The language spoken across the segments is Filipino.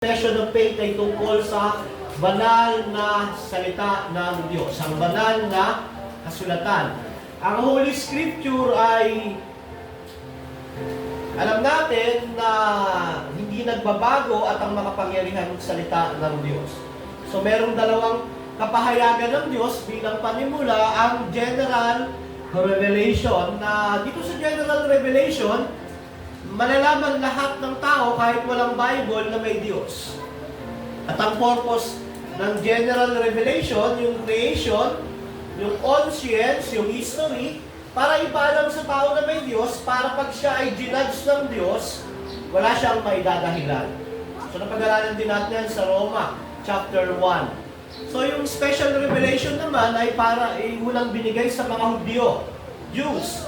Confession of faith ay tungkol sa banal na salita ng Diyos, ang banal na kasulatan. Ang Holy Scripture ay alam natin na hindi nagbabago at ang makapangyarihan ng salita ng Diyos. So merong dalawang kapahayagan ng Diyos bilang panimula, ang General Revelation, na dito sa General Revelation, malalaman lahat ng tao kahit walang Bible na may Diyos. At ang purpose ng General Revelation, yung creation, yung conscience, yung history, para ipaalam sa tao na may Diyos, para pag siya ay ginudge ng Diyos, wala siyang maidadahilan. So napag-aralan din natin yan sa Roma, chapter 1. So yung special revelation naman ay para unang binigay sa mga Hudyo, Jews.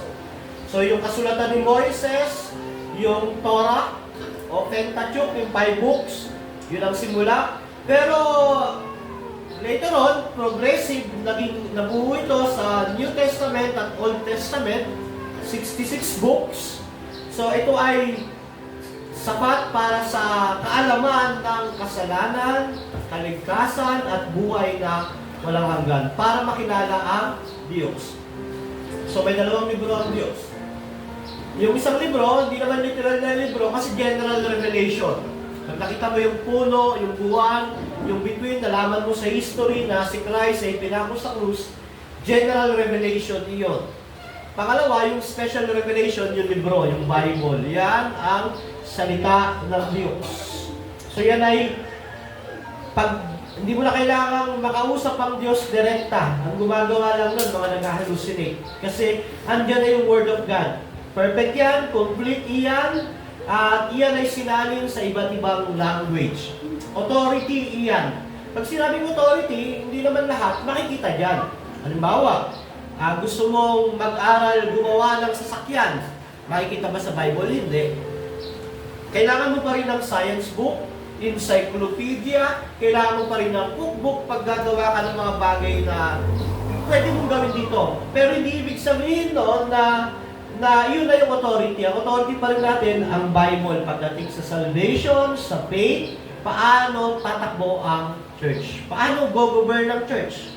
So yung kasulatan ni Moises, yung Torah o Pentateuch, yung 5 books, yun ang simula. Pero later on, progressive, nabuo ito sa New Testament at Old Testament, 66 books. So ito ay sapat para sa kaalaman ng kasalanan, kaligtasan at buhay na walang hanggan, para makilala ang Diyos. So may dalawang libro ang Diyos. Yung isang libro, hindi naman literal na libro kasi general revelation. Pag nakita mo yung puno, yung buwan, yung between, nalaman mo sa history na si Christ ay pinako sa krus, general revelation iyon. Pangalawa, yung special revelation, yung libro, yung Bible. Yan ang salita ng Diyos. So yan ay, pag hindi mo na kailangang makausap ang Diyos direkta. Ang gumagawa lang nun, mga nag-hallucinate. Kasi andyan na yung Word of God. Perfect yan, complete iyan, at iyan ay sinalin sa iba't ibang language. Authority iyan. Pag sinabing authority, hindi naman lahat makikita dyan. Halimbawa, gusto mong mag-aral, gumawa ng sasakyan. Makikita ba sa Bible? Hindi. Kailangan mo pa rin ng science book, encyclopedia, kailangan mo pa rin ng cookbook pag gagawa ka ng mga bagay na pwede mong gawin dito. Pero hindi ibig sabihin no, na yun na yung authority. Ang authority pa rin natin ang Bible pagdating sa salvation, sa faith, paano tatakbo ang church. Paano go-govern ng church.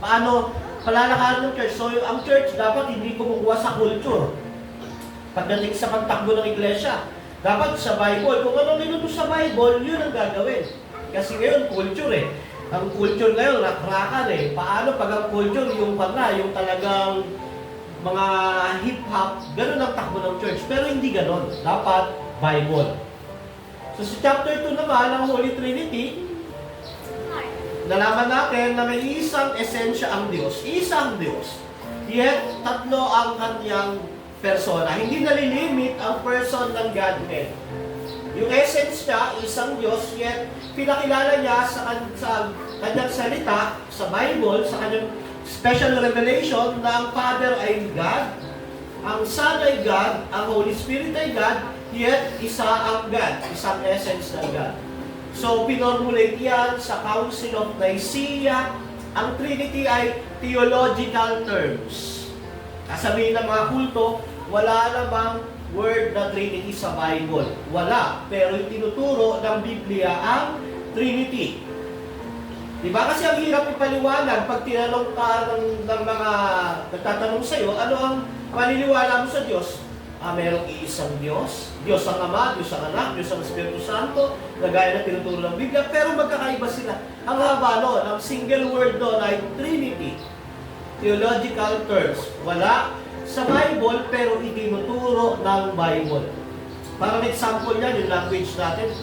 Paano palalakaran ng church. So ang church dapat hindi kumukuha sa culture. Pagdating sa pagtakbo ng iglesia, dapat sa Bible. Kung anong minuto sa Bible, yun ang gagawin. Kasi ngayon, culture eh. Ang culture ngayon, rakrakan eh. Paano pag ang culture, yung talagang mga hip-hop, ganun ang takbo ng church. Pero hindi ganun. Dapat Bible. So sa chapter 2 naman, ang Holy Trinity, nalaman natin na may isang esensya ang Diyos. Isa ang Diyos. Yet, tatlo ang kanyang persona. Hindi nalilimit ang person ng Godhead. Yung essence niya, isang Diyos, yet pinakilala niya sa kanyang salita, sa Bible, sa kanyang special revelation na ang Father ay God, ang Son ay God, ang Holy Spirit ay God, yet isa ang God, isang essence ng God. So, pinormulate yan sa Council of Nicaea. Ang Trinity ay theological terms. Kasabihin ng mga kulto, wala namang word na Trinity sa Bible. Wala. Pero yung tinuturo ng Biblia ang Trinity. Diba? Kasi ang hirap ipaliwanag pag tinanong ka ng mga nagtatanong sa'yo, ano ang paniniwala mo sa Diyos? Merong iisang Diyos, Diyos ang Ama, Diyos ang Anak, Diyos ang Espiritu Santo, na gaya ng tinuturo ng Biblia, pero magkakaiba sila. Ang haba doon, ang single word doon ay Trinity. Theological terms. Wala sa Bible, pero itinuturo ng Bible. Parang example yan, yung language natin.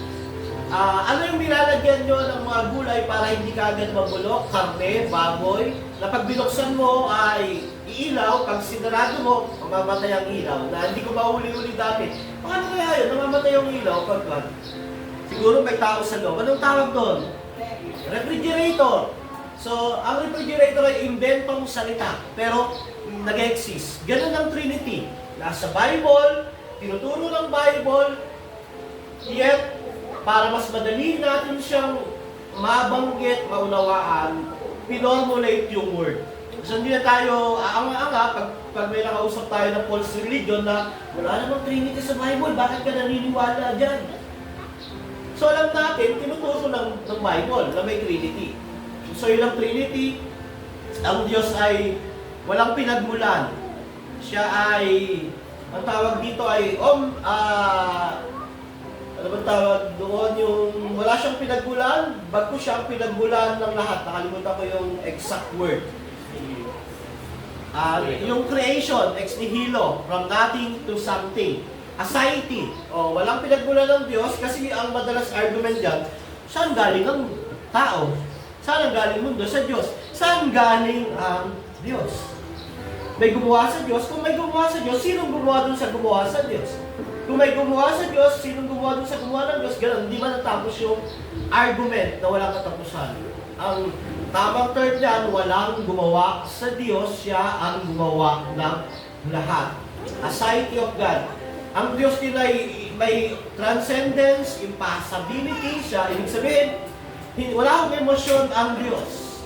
Ano yung nilalagyan nyo ng mga gulay para hindi ka agad mabulok? Karne, baboy, na pag binuksan mo ay iilaw, pag sinarado mo, mamamatay ang ilaw. Na hindi ko mauli-uli dati. Paano kaya yun? Namamatay ang ilaw pagkat? Siguro may tao sa loob. Anong tawag doon? Refrigerator. So, ang refrigerator ay inventong salita, pero nag-exist. Ganun ang Trinity. Nasa Bible, tinuturo ng Bible, yet, para mas madali natin siyang mabanggit, maunawaan, pinormulate yung word. So hindi na tayo aanga-anga pag may nakausap tayo ng false religion na wala namang Trinity sa Bible, bakit ka naniniwala dyan? So alam natin, tinuturo ng Bible na may Trinity. So yung Trinity, ang Diyos ay walang pinagmulan. Siya ay, ang tawag dito ay, ano bang tawag doon, yung wala siyang pinagmulan, bago siya ang pinagmulan ng lahat. Nakalimutan ko yung exact word. Yung creation, ex nihilo, from nothing to something. Aseity. Walang pinagmulan ng Diyos kasi ang madalas argument dyan, saan galing ang tao? Saan ang galing mundo? Sa Diyos. Saan galing ang Diyos? May gumawa sa Diyos. Kung may gumawa sa Diyos, sinong gumawa dun sa gumawa sa Diyos? Kung may gumawa sa Diyos, sinong gumawa dun sa gumawa ng Diyos? Ganun, hindi man natapos yung argument na walang katapusan. Ang tamang term niyan, walang gumawa sa Diyos, siya ang gumawa ng lahat. Aseity of God. Ang Diyos din ay may transcendence, impassibility siya. Ibig sabihin, wala akong emosyon ang Diyos.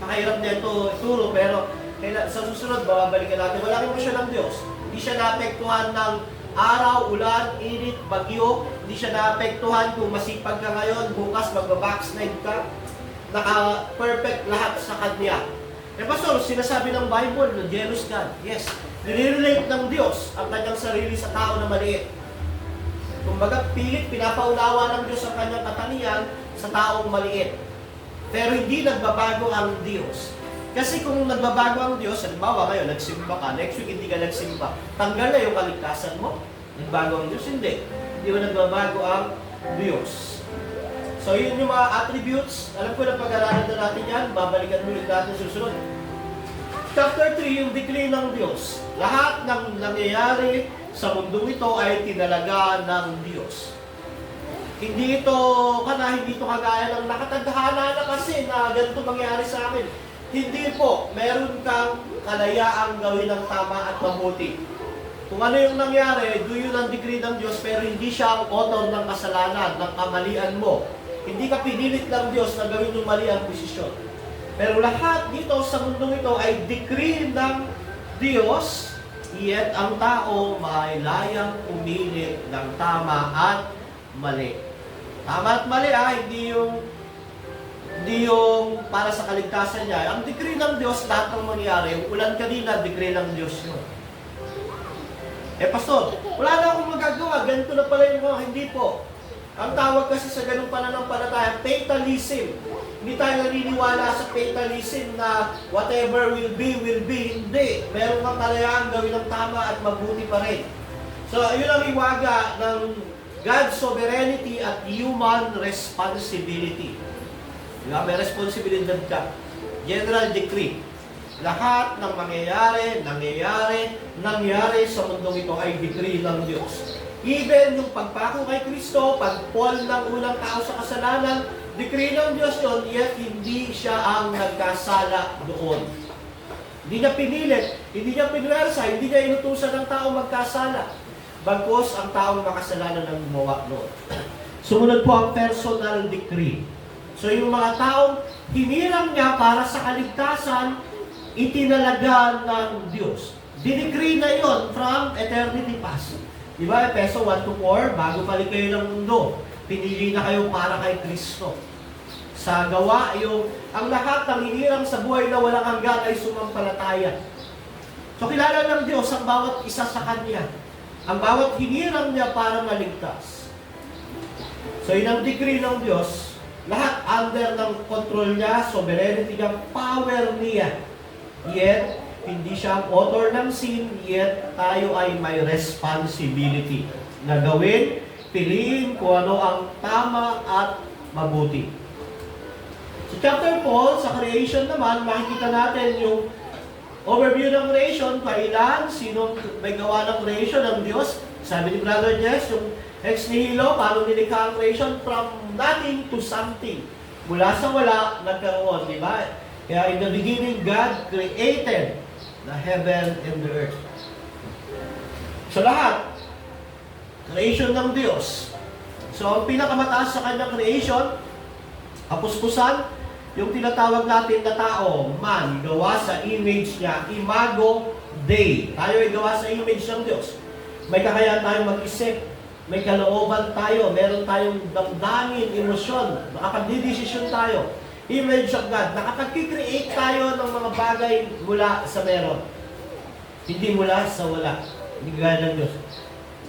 Nakahirap nito ituro, pero sa susunod, babalikan natin, wala akong emosyon ang Diyos. Hindi siya naapektuhan ng araw, ulan, init, bagyo. Hindi siya naapektuhan kung masipag ka ngayon, bukas magbabackslide ka. Naka-perfect lahat sa Kanya. Pastor, sinasabi ng Bible na jealous God. Yes, nire-relate ng Diyos ang kanyang sarili sa tao na maliit. Kumbaga, pilit, pinapaunawa ng Diyos ang kanyang katangian sa taong maliit. Pero hindi nagbabago ang Diyos. Kasi kung nagbabago ang Diyos, halimbawa ngayon, nagsimba ka, next week hindi ka nagsimba, tanggal na yung kaligtasan mo. Nagbago ang Diyos? Hindi. Hindi mo nagbabago ang Diyos. So, yun yung mga attributes. Alam ko na pag-aralan na natin yan. Babalikan ulit natin susunod. Chapter 3, yung decree ng Diyos. Lahat ng nangyayari sa mundong ito ay tinalaga ng Diyos. Hindi ito kagaya ng nakatadhana na kasi na ganito mangyari sa akin. Hindi po. Meron kang kalayaang gawin ng tama at mabuti. Kung ano yung nangyari, do yun ang decree ng Diyos, pero hindi siya ang author ng kasalanan, ng kamalian mo. Hindi ka pinilit ng Diyos na gawin yung mali ang desisyon. Pero lahat dito sa mundong ito ay decree ng Diyos, yet ang tao may layang pumilit ng tama at mali. Tama at mali hindi yung para sa kaligtasan niya. Ang decree ng Diyos, lahat ng mangyari, yung ulan kanina, decree ng Diyos yun. Pastor, wala na akong magagawa, ganito na pala yung hindi po. Ang tawag kasi sa ganung pananampalataya, fatalism. Hindi tayo naniniwala sa fatalism na whatever will be, hindi. Meron kang kalayaan gawin ng tama at mabuti pa rin. So, yun ang iwaga ng God's sovereignty at human responsibility. Diba? May responsibilidad ka. General decree. Lahat ng nangyayari sa mundong ito ay decree ng Diyos. Even yung pagpako kay Kristo, pag-fall ng unang tao sa kasalanan, decree ng Diyos yun, yet hindi siya ang nagkasala doon. Hindi niya pinilit, hindi niya pinwersa, hindi niya inutusan ng tao magkasala. Bagkus ang taong makasalanan ng gumawa noon. Sumunod po ang personal decree. So yung mga taong hinirang niya para sa kaligtasan, itinalaga ng Diyos. Dinecree na yon from eternity past. Diba, Efeso 1-4, bago balik kayo ng mundo, pinili na kayo para kay Kristo. Sa gawa, ang lahat ng hinirang sa buhay na walang hanggan ay sumampalataya. So kilala ng Diyos ang bawat isa sa Kanya. Ang bawat hinirang niya para maligtas. So yun ang decree ng Diyos, lahat under ng control niya, sovereignty niya, power niya. Yet, hindi siya ang author ng sin, yet tayo ay may responsibility na gawin, piliin kung ano ang tama at mabuti. Sa chapter 4, sa creation naman, makikita natin yung overview ng creation, kailan, sino may gawa ng creation ng Diyos. Sabi ni Brother Jess, yung ex nihilo, paano nilikha ang creation from nothing to something. Mula sa wala, nagkaroon, di ba? Kaya in the beginning, God created the heaven and the earth. So lahat, creation ng Diyos. So ang pinakamataas sa kanyang creation, kapuspusan, yung tinatawag natin na tao, man, gawa sa image niya, imago Dei. Tayo ay gawa sa image ng Diyos. May kakayaan tayong mag-isip, may kalooban tayo, meron tayong damdamin, emosyon, nakapagdidesisyon tayo. Image of God, nakapag-create tayo ng mga bagay mula sa meron. Hindi mula sa wala. Hindi gaya ng Diyos.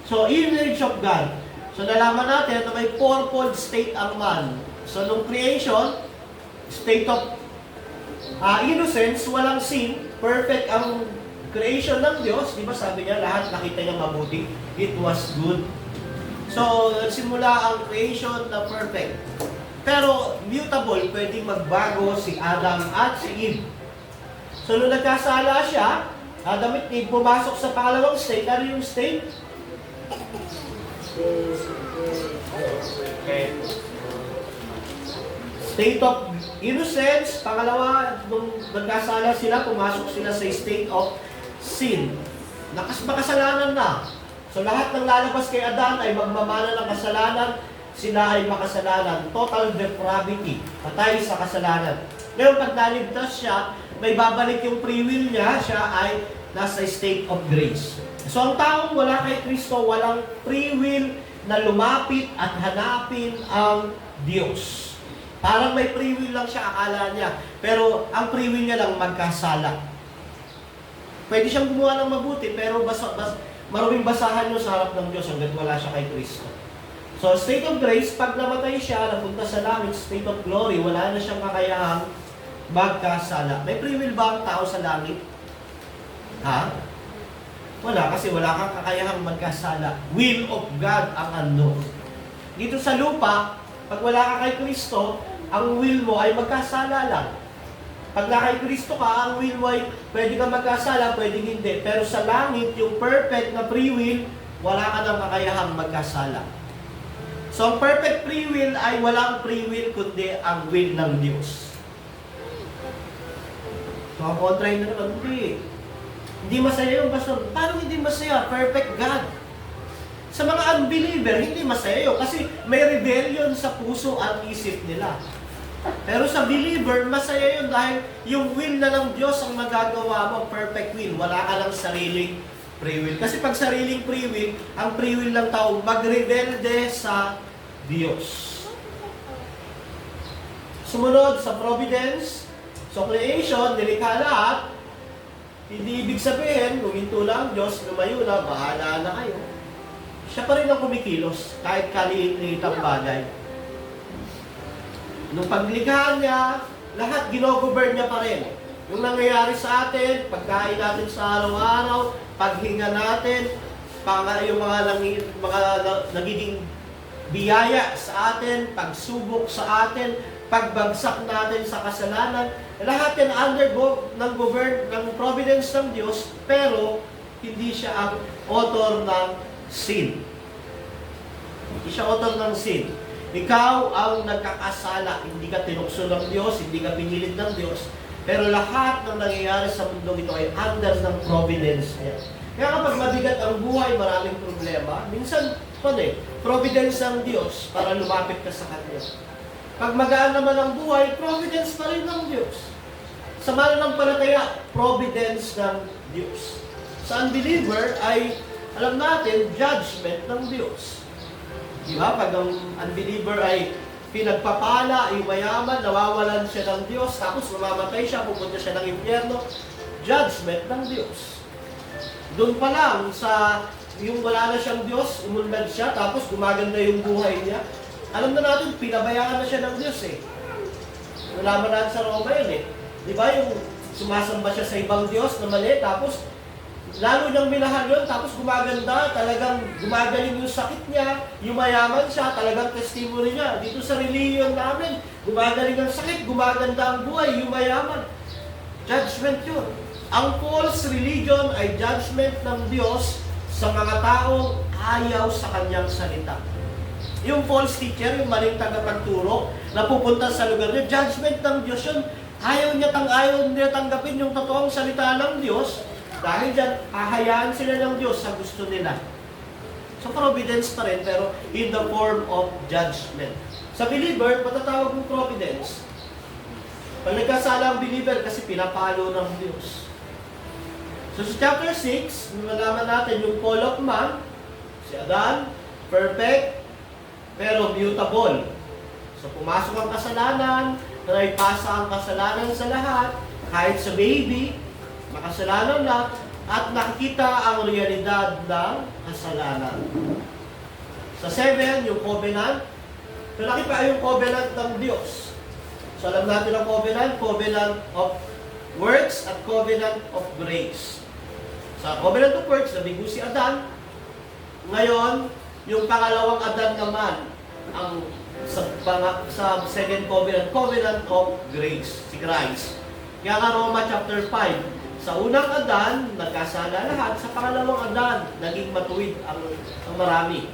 So, image of God. So, nalaman natin na may fourfold state ang man. So, nung creation, state of innocence, walang sin, perfect ang creation ng Diyos. Di ba sabi niya, lahat nakita niya mabuti. It was good. So, simula ang creation na perfect. Pero, mutable, pwedeng magbago si Adam at si Eve. So, nung nagkasala siya, Adam at Eve pumasok sa pangalawang state. Ano yung state? Okay. State of innocence. Pangalawa, nung nagkasala sila, pumasok sila sa state of sin. Makasalanan na. So lahat ng lalabas kay Adan ay magmamana ng kasalanan, sila ay makasalanan. Total depravity. Patay sa kasalanan. Ngayon, pag naligtas siya, may babalik yung free will niya, siya ay nasa state of grace. So ang taong wala kay Kristo, walang free will na lumapit at hanapin ang Diyos. Parang may free will lang siya, akala niya. Pero ang free will niya lang magkasala. Pwede siyang gumawa ng mabuti, pero maruming basahan niyo sa harap ng Diyos hanggat wala siya kay Kristo. So, state of grace, pag namatay siya, napunta sa langit, state of glory, wala na siyang kakayahang magkasala. May free will ba ang tao sa langit? Ha? Wala, kasi wala kang kakayahang magkasala. Will of God ang ano. Dito sa lupa, pag wala ka kay Kristo, ang will mo ay magkasala lang. Pag na kay Kristo ka, ang will mo ay pwede ka magkasala, pwede hindi. Pero sa langit, yung perfect na free will, wala ka nang kakayahang magkasala. So, ang perfect free will ay walang free will, kundi ang will ng Diyos. So, ang kontra na naman, hindi masaya yung basta. Paano hindi masaya? Perfect God. Sa mga unbeliever, hindi masaya yun kasi may rebellion sa puso at isip nila. Pero sa believer, masaya yun dahil yung will na ng Diyos ang magagawa mo, perfect will. Wala ka lang sariling free will. Kasi pag sariling free will, ang free will ng tao magrebelde sa Diyos. Sumunod sa providence, so creation, nilikha lahat. Hindi ibig sabihin, kung hinto lang Diyos, lumayo na, bahala na kayo. Siya pa rin ang kumikilos, kahit kaliit-liit ang bagay. Nung paglikha niya, lahat ginogovern niya pa rin. Yung nangyayari sa atin, pagkain natin sa araw-araw, paghinga natin, yung mga nagiging biyaya sa atin, pagsubok sa atin, pagbagsak natin sa kasalanan, lahat yan under ng providence ng Diyos, pero hindi siya ang author ng sin. Hindi siya author ng sin. Ikaw ang nagkakasala, hindi ka tinukso ng Diyos, hindi ka pinilit ng Diyos, pero lahat ng nangyayari sa mundo ito ay under ng providence niya. Kaya kapag mabigat ang buhay, maraming problema, minsan, providence ng Diyos para lumapit ka sa Kanya. Pag magaan naman ang buhay, providence pa rin ng Diyos. Sa mananampalataya, providence ng Diyos. Sa unbeliever ay, alam natin, judgment ng Diyos. Diba? Pag ang unbeliever ay pinagpapala, ay mayaman, nawawalan siya ng Diyos, tapos mamamatay siya, pupunta siya ng impyerno, judgment ng Diyos. Doon pa lang, sa yung wala na siyang Diyos, umunlad siya, tapos gumaganda yung buhay niya, alam na natin, pinabayaan na siya ng Diyos eh. Nalaman natin sa Roma yun eh. Di ba yung sumasamba siya sa ibang Diyos na mali, tapos lalo niyang minahal yun, tapos gumaganda, talagang gumagaling yung sakit niya, yumayaman siya, talagang testimony niya. Dito sa religion namin, gumagaling ang sakit, gumaganda ang buhay, yumayaman. Judgment yun. Ang false religion ay judgment ng Diyos sa mga taong ayaw sa kanyang salita. Yung false teacher, yung maling tagapagturo, na pupunta sa lugar niya, judgment ng Diyos yun. Ayaw niya tanggapin yung totoong salita ng Diyos, dahil dyan, hahayaan sila ng Diyos sa gusto nila. So, providence pa rin, pero in the form of judgment. Sa believer, matatawag ng providence. Pag nagkasala ang believer, kasi pinapalo ng Diyos. So, sa chapter 6, malaman natin yung fall of man, si Adan. perfect, pero mutable. So pumasok ang kasalanan, naipasa ang kasalanan sa lahat, kahit sa baby, makasalanan na, at nakikita ang realidad ng kasalanan. Sa 7, yung covenant. Malaki pa yung covenant ng Diyos. So alam natin ang covenant, covenant of works at covenant of grace. Sa covenant of works, nabigo si Adan. Ngayon, yung pangalawang Adan naman, ang sa second covenant, covenant of grace, si Christ. Kaya nga Roma chapter 5, sa unang Adan, nagkasala lahat. Sa pangalawang Adan, naging matuwid ang marami.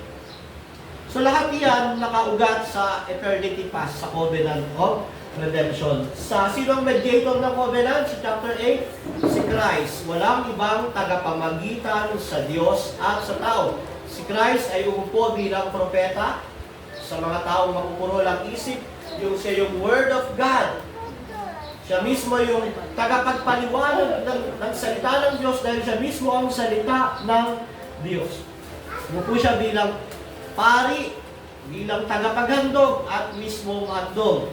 So lahat iyan nakaugat sa eternity past, sa covenant of redemption. Sa sinong mediator ng covenant? Sa chapter 8, si Christ. Walang ibang tagapamagitan sa Diyos at sa tao. Si Christ ay umupo bilang propeta sa mga taong makupuro lang isip. Siya yung Word of God. Siya mismo yung tagapagpaliwanag ng salita ng Diyos dahil siya mismo ang salita ng Diyos. Umupo siya bilang pari, bilang tagapaghandog at mismo handog.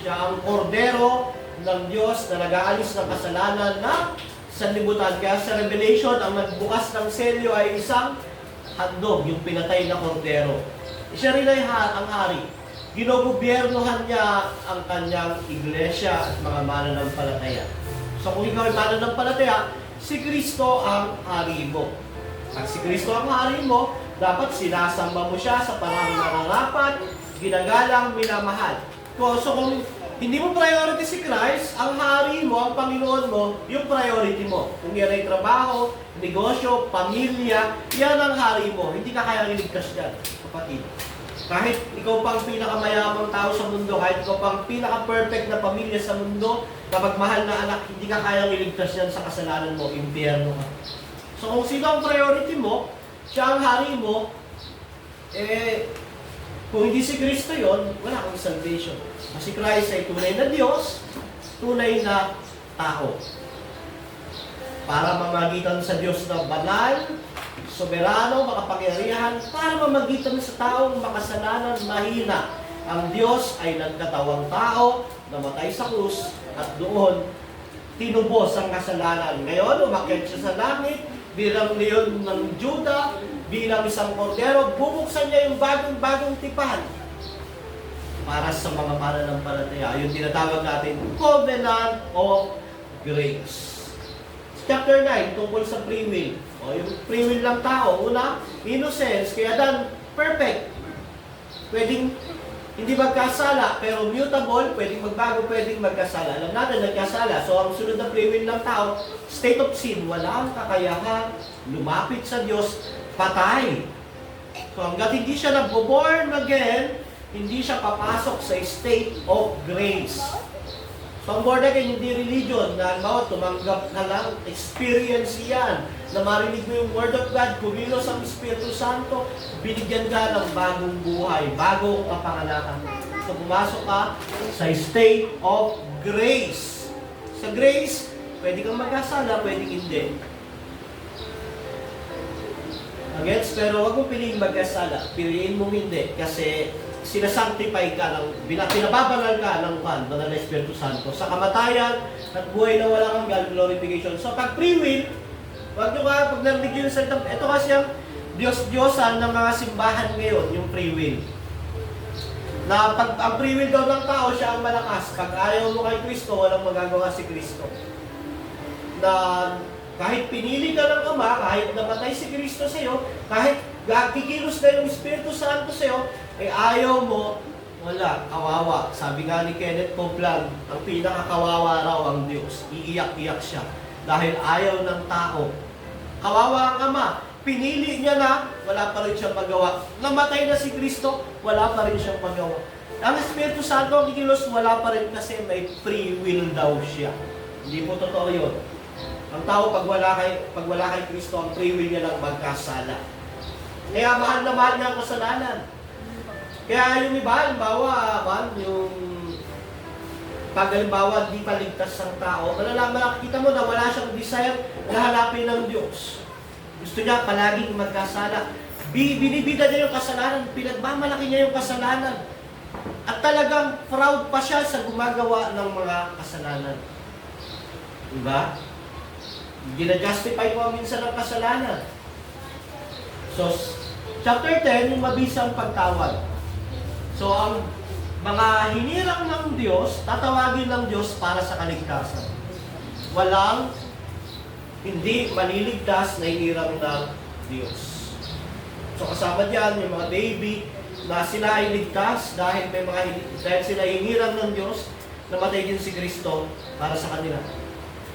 Siya ang kordero ng Diyos na nag-aalis ng kasalanan na sanlibutan. Kaya sa Revelation, ang nagbukas ng selyo ay isang handog, yung pinatay na kordero. Siya rin ay ang hari. Ginogobyernohan niya ang kanyang iglesia at mga mananampalataya. So kung ikaw ay mananampalataya, si Kristo ang hari mo. At si Kristo ang hari mo, dapat sinasamba mo siya sa parang nararapat, ginagalang, minamahal. So kung hindi mo priority si Christ, ang hari mo, ang Panginoon mo, yung priority mo. Kung yan ay trabaho, negosyo, pamilya, yan ang hari mo. Hindi ka kaya iligtas yan, kapatid. Kahit ikaw pang pinakamayamang tao sa mundo, kahit ikaw pang pinaka-perfect na pamilya sa mundo, kapag mahal na anak, hindi ka kayang iligtas yan sa kasalanan mo, impyerno ka. So kung sino ang priority mo, siya ang hari mo, kung hindi si Kristo yon, wala kang salvation. Si Christ ay tunay na Diyos, tunay na tao. Para mamagitan sa Diyos na banal, soberano, makapangyarihan, para mamagitan sa taong makasalanan, mahina. Ang Diyos ay nagkatawang tao, namatay sa krus, at doon tinubos ang kasalanan. Ngayon, umakyat siya sa langit, bilang leon ng Juda, bilang isang kordero, bubuksan niya yung bagong tipan para sa mga mananampalataya. Yung tinatawag natin, covenant of grace. Chapter 9, tungkol sa free will. Yung free will ng tao, una, innocence, kaya dan, perfect. Pwedeng hindi magkasala, pero mutable, pwedeng magbago, pwedeng magkasala. Alam natin, nagkasala. So, ang sunod na free will ng tao, state of sin, walang kakayahan, lumapit sa Diyos, patay. So, hanggat hindi siya nag-born again, hindi siya papasok sa state of grace. So, ang born again, hindi religion, na tumanggap ka lang, experience yan, na marinig mo yung Word of God, kumilos ang Espiritu Santo, binigyan ka ng bagong buhay, bagong kapanganakan. So, pumasok ka sa state of grace. Sa grace, pwede kang magkasala, pwede hindi. Gets? Pero wag mo piliin magkasala, piliin mong hindi, kasi sinasanctify ka ng, pinababanal ka ng banal na Espiritu Santo sa kamatayan at buhay na walang hanggan, glorification. So pag free will, wag nyo ka, pag narinig yun sa ito kasi ang Diyos-Diyosan ng mga simbahan ngayon, yung free will. Na pag ang free will daw ng tao, siya ang malakas. Pag ayaw mo kay Kristo, walang magagawa si Kristo. Na kahit pinili ka ng Ama, kahit namatay si Kristo sa iyo, kahit kikilos na yung Espiritu Santo sa iyo, ay ayaw mo, wala, kawawa. Sabi nga ni Kenneth Copeland, ang pinakakawawa raw ang Diyos. Iiyak-iyak siya. Dahil ayaw ng tao. Kawawa ang Ama. Pinili niya na, wala pa rin siyang magawa. Namatay na si Kristo, wala pa rin siyang magawa. Ang Espiritu Santo, ang kikilos, wala pa rin kasi may free will daw siya. Hindi po totoo yun. Ang tao, pag wala kay Kristo, ang free will niya lang magkasala. Kaya mahal na mahal niya ang kasalanan. Kaya yung iba, halimbawa, yung pag halimbawa, di paligtas ang tao, makikita mo na wala siyang desire na hanapin ng Diyos. Gusto niya palaging magkasala. Binibida niya yung kasalanan, pinagmamalaki niya yung kasalanan. At talagang proud pa siya sa gumagawa ng mga kasalanan. Diba? Gina-justify ko minsan ang kasalanan. So, chapter 10, yung mabisang pagtawag. So, ang mga hinirang ng Diyos, tatawagin ng Diyos para sa kaligtasan. Walang hindi maliligtas na hinirang ng Diyos. So, kasama diyan yung mga baby na sila ay ligtas dahil sila hinirang ng Diyos, namatay din si Kristo para sa kanila.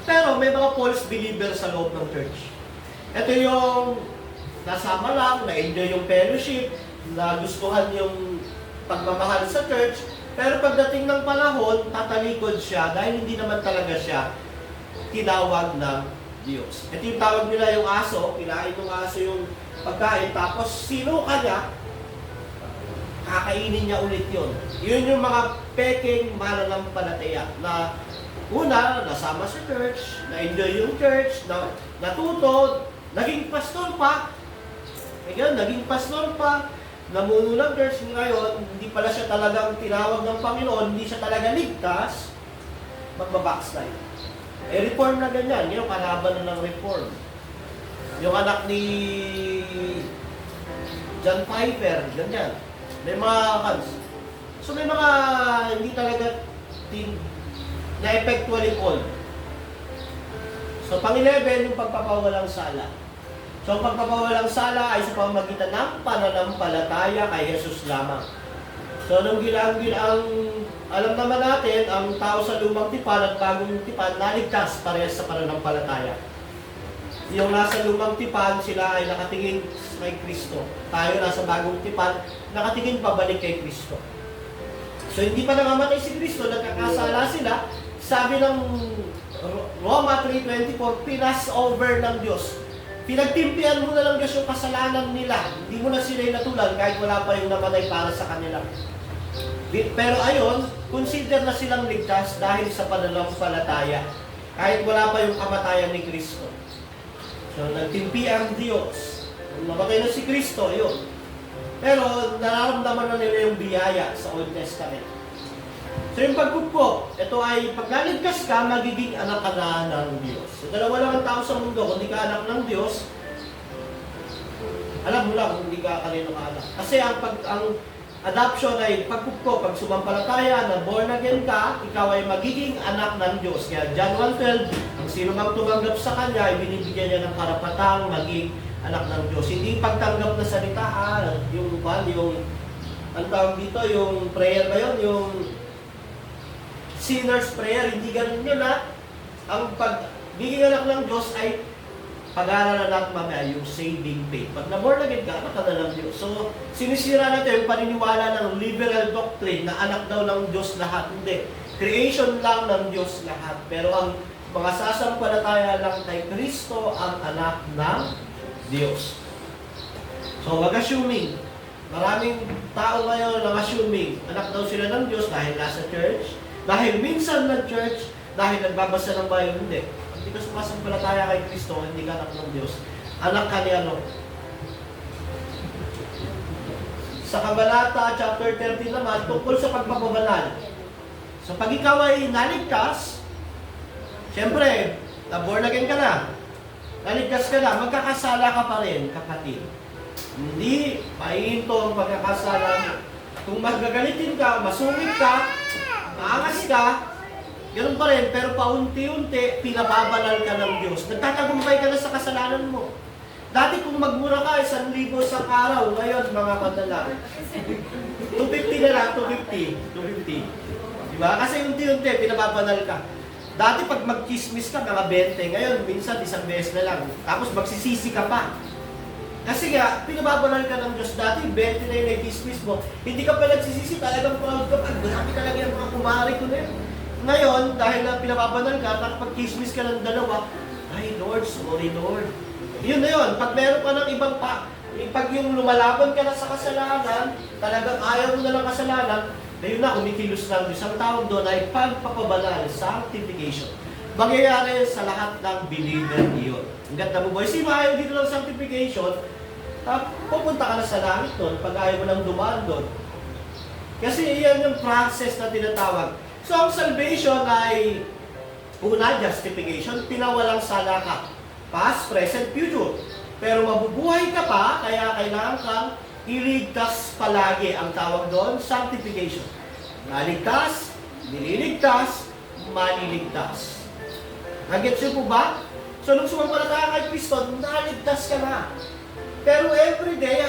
Pero may mga false believers sa loob ng church. Ito yung nasama lang, na-enjoy yung fellowship, nagustuhan yung pagmamahal sa church, pero pagdating ng panahon, tatalikod siya dahil hindi naman talaga siya tinawag ng Diyos. Ito yung tawag nila yung aso, kinain ng aso yung pagkain, tapos sino ka niya, kakainin niya ulit yun. Yun yung mga peking mananampalataya na una, nasama sa church, na-enjoy yung church, natuto, naging pastor pa. Ngayon, naging pastor pa, namuno ng church ngayon, hindi pala siya talagang tinawag ng Panginoon, hindi siya talaga ligtas, magbabackslide. Reform na ganyan, yung kalaban na ng reform. Yung anak ni John Piper, ganyan. May mga kans. So may mga hindi talaga na-effectually called. So pang-11, yung pagpapawalang sala. So ang pagpapawalang sala ay sa pamamagitan ng pananampalataya kay Jesus lamang. So nung alam naman natin, ang tao sa lumang tipan at bagong tipan, naligtas parehas sa pananampalataya. Yung nasa lumang tipan, sila ay nakatingin kay Kristo. Tayo nasa bagong tipan, nakatingin pabalik kay Kristo. So hindi pa namamatay si Kristo, nagkakasala sila. Sabi ng Roma 3:24, pinas over ng Diyos. Pinagtimpihan mo na lang Diyos yung kasalanan nila. Hindi mo na sila inatulan kahit wala pa yung namatay para sa kanila. Pero ayon, consider na silang ligtas dahil sa pananampalataya. Kahit wala pa yung kamatayan ni Kristo. So, nagtimpi ang Diyos. Namatay na si Kristo, yun. Pero, nararamdaman na nila yung biyaya sa Old Testament. So, yung pagkupko, ito ay, pag naligtas ka, magiging anak ka na ng Diyos. So, dalawa lang ang tao sa mundo. Kung hindi ka anak ng Diyos, alam mo lang kung hindi ka kanino ka anak. Kasi ang adoption ay pagkupko, pag sumampalataya na born again ka, ikaw ay magiging anak ng Diyos. Kaya John 1:12, ang sino mang tumanggap sa Kanya, ay binibigyan niya ng karapatang maging anak ng Diyos. Hindi pagtanggap na salita, ang tawag dito, yung prayer ba yun, yung sinner's prayer, hindi ganun yun ha. Ang pagiging anak ng Diyos ay pag-aaralan natin mamaya yung saving faith. Pag na-born again ka, anak ka na ng Diyos. So, sinisira natin yung paniniwala ng liberal doctrine na anak daw ng Diyos lahat. Hindi. Creation lang ng Diyos lahat. Pero ang mga sasampalataya lang kay Kristo ang anak ng Diyos. So, mag-assuming. Maraming tao ngayon ang assuming. Anak daw sila ng Diyos dahil nasa church. Dahil minsan nag-church, dahil nagbabasa ng Bible. Hindi. Hindi ka sumasampalataya kay Kristo, hindi ka anak ng Diyos. Anak ka ni ano? Sa Kabalata, chapter 13 naman, tungkol sa pagpapabanal. So pag ikaw ay naligtas, siyempre, born again ka na. Naligtas ka na, magkakasala ka pa rin, kapatid. Hindi, maihinto ang pagkakasala mo. Kung magagalitin ka, masungit ka, maangas ka, ganun pa rin, pero paunti-unti, pinababanal ka ng Diyos. Nagtatagumpay ka na sa kasalanan mo. Dati kung magmura ka, 1,000 sa araw, ngayon mga kadala. 250 na lang, 250. Diba? Kasi unti-unti, pinababanal ka. Dati pag mag-chismis ka, mga 20. Ngayon, minsan, 1 beses na lang. Tapos magsisisi ka pa. Kasi nga, pinababanal ka ng Diyos. Dati, 20 na yung nag-chismis mo. Hindi ka pa nagsisisi, talagang proud ka pa. Grabe talaga yung mga kumari ko na yun. Ngayon, dahil na pinababanal ka, nakapag-chismis ka ng dalawa, ay Lord, sorry Lord. Yun na yun, pag meron ka ng ibang pag yung lumalaban ka na sa kasalanan, talagang ayaw mo na ng kasalanan, ayun na, kumikilos lang. Isang tawag doon ay pagpapabanal, sanctification. Mangyayari sa lahat ng believer iyon. Ang ganda mo boy, sino ayaw dito ng sanctification? pupunta ka na sa langit doon pag ayaw mo nang dumaan doon. Kasi iyan yung process na tinatawag. So ang salvation ay una, justification, pinawalang sala ka. Past, present, future. Pero mabubuhay ka pa, kaya kailangan kang iligtas palagi. Ang tawag doon, sanctification. Naligtas, nililigtas, maliligtas. Nag-gets yun po ba? So nung sumampalataya kay Kristo, naligtas ka na. Pero everyday,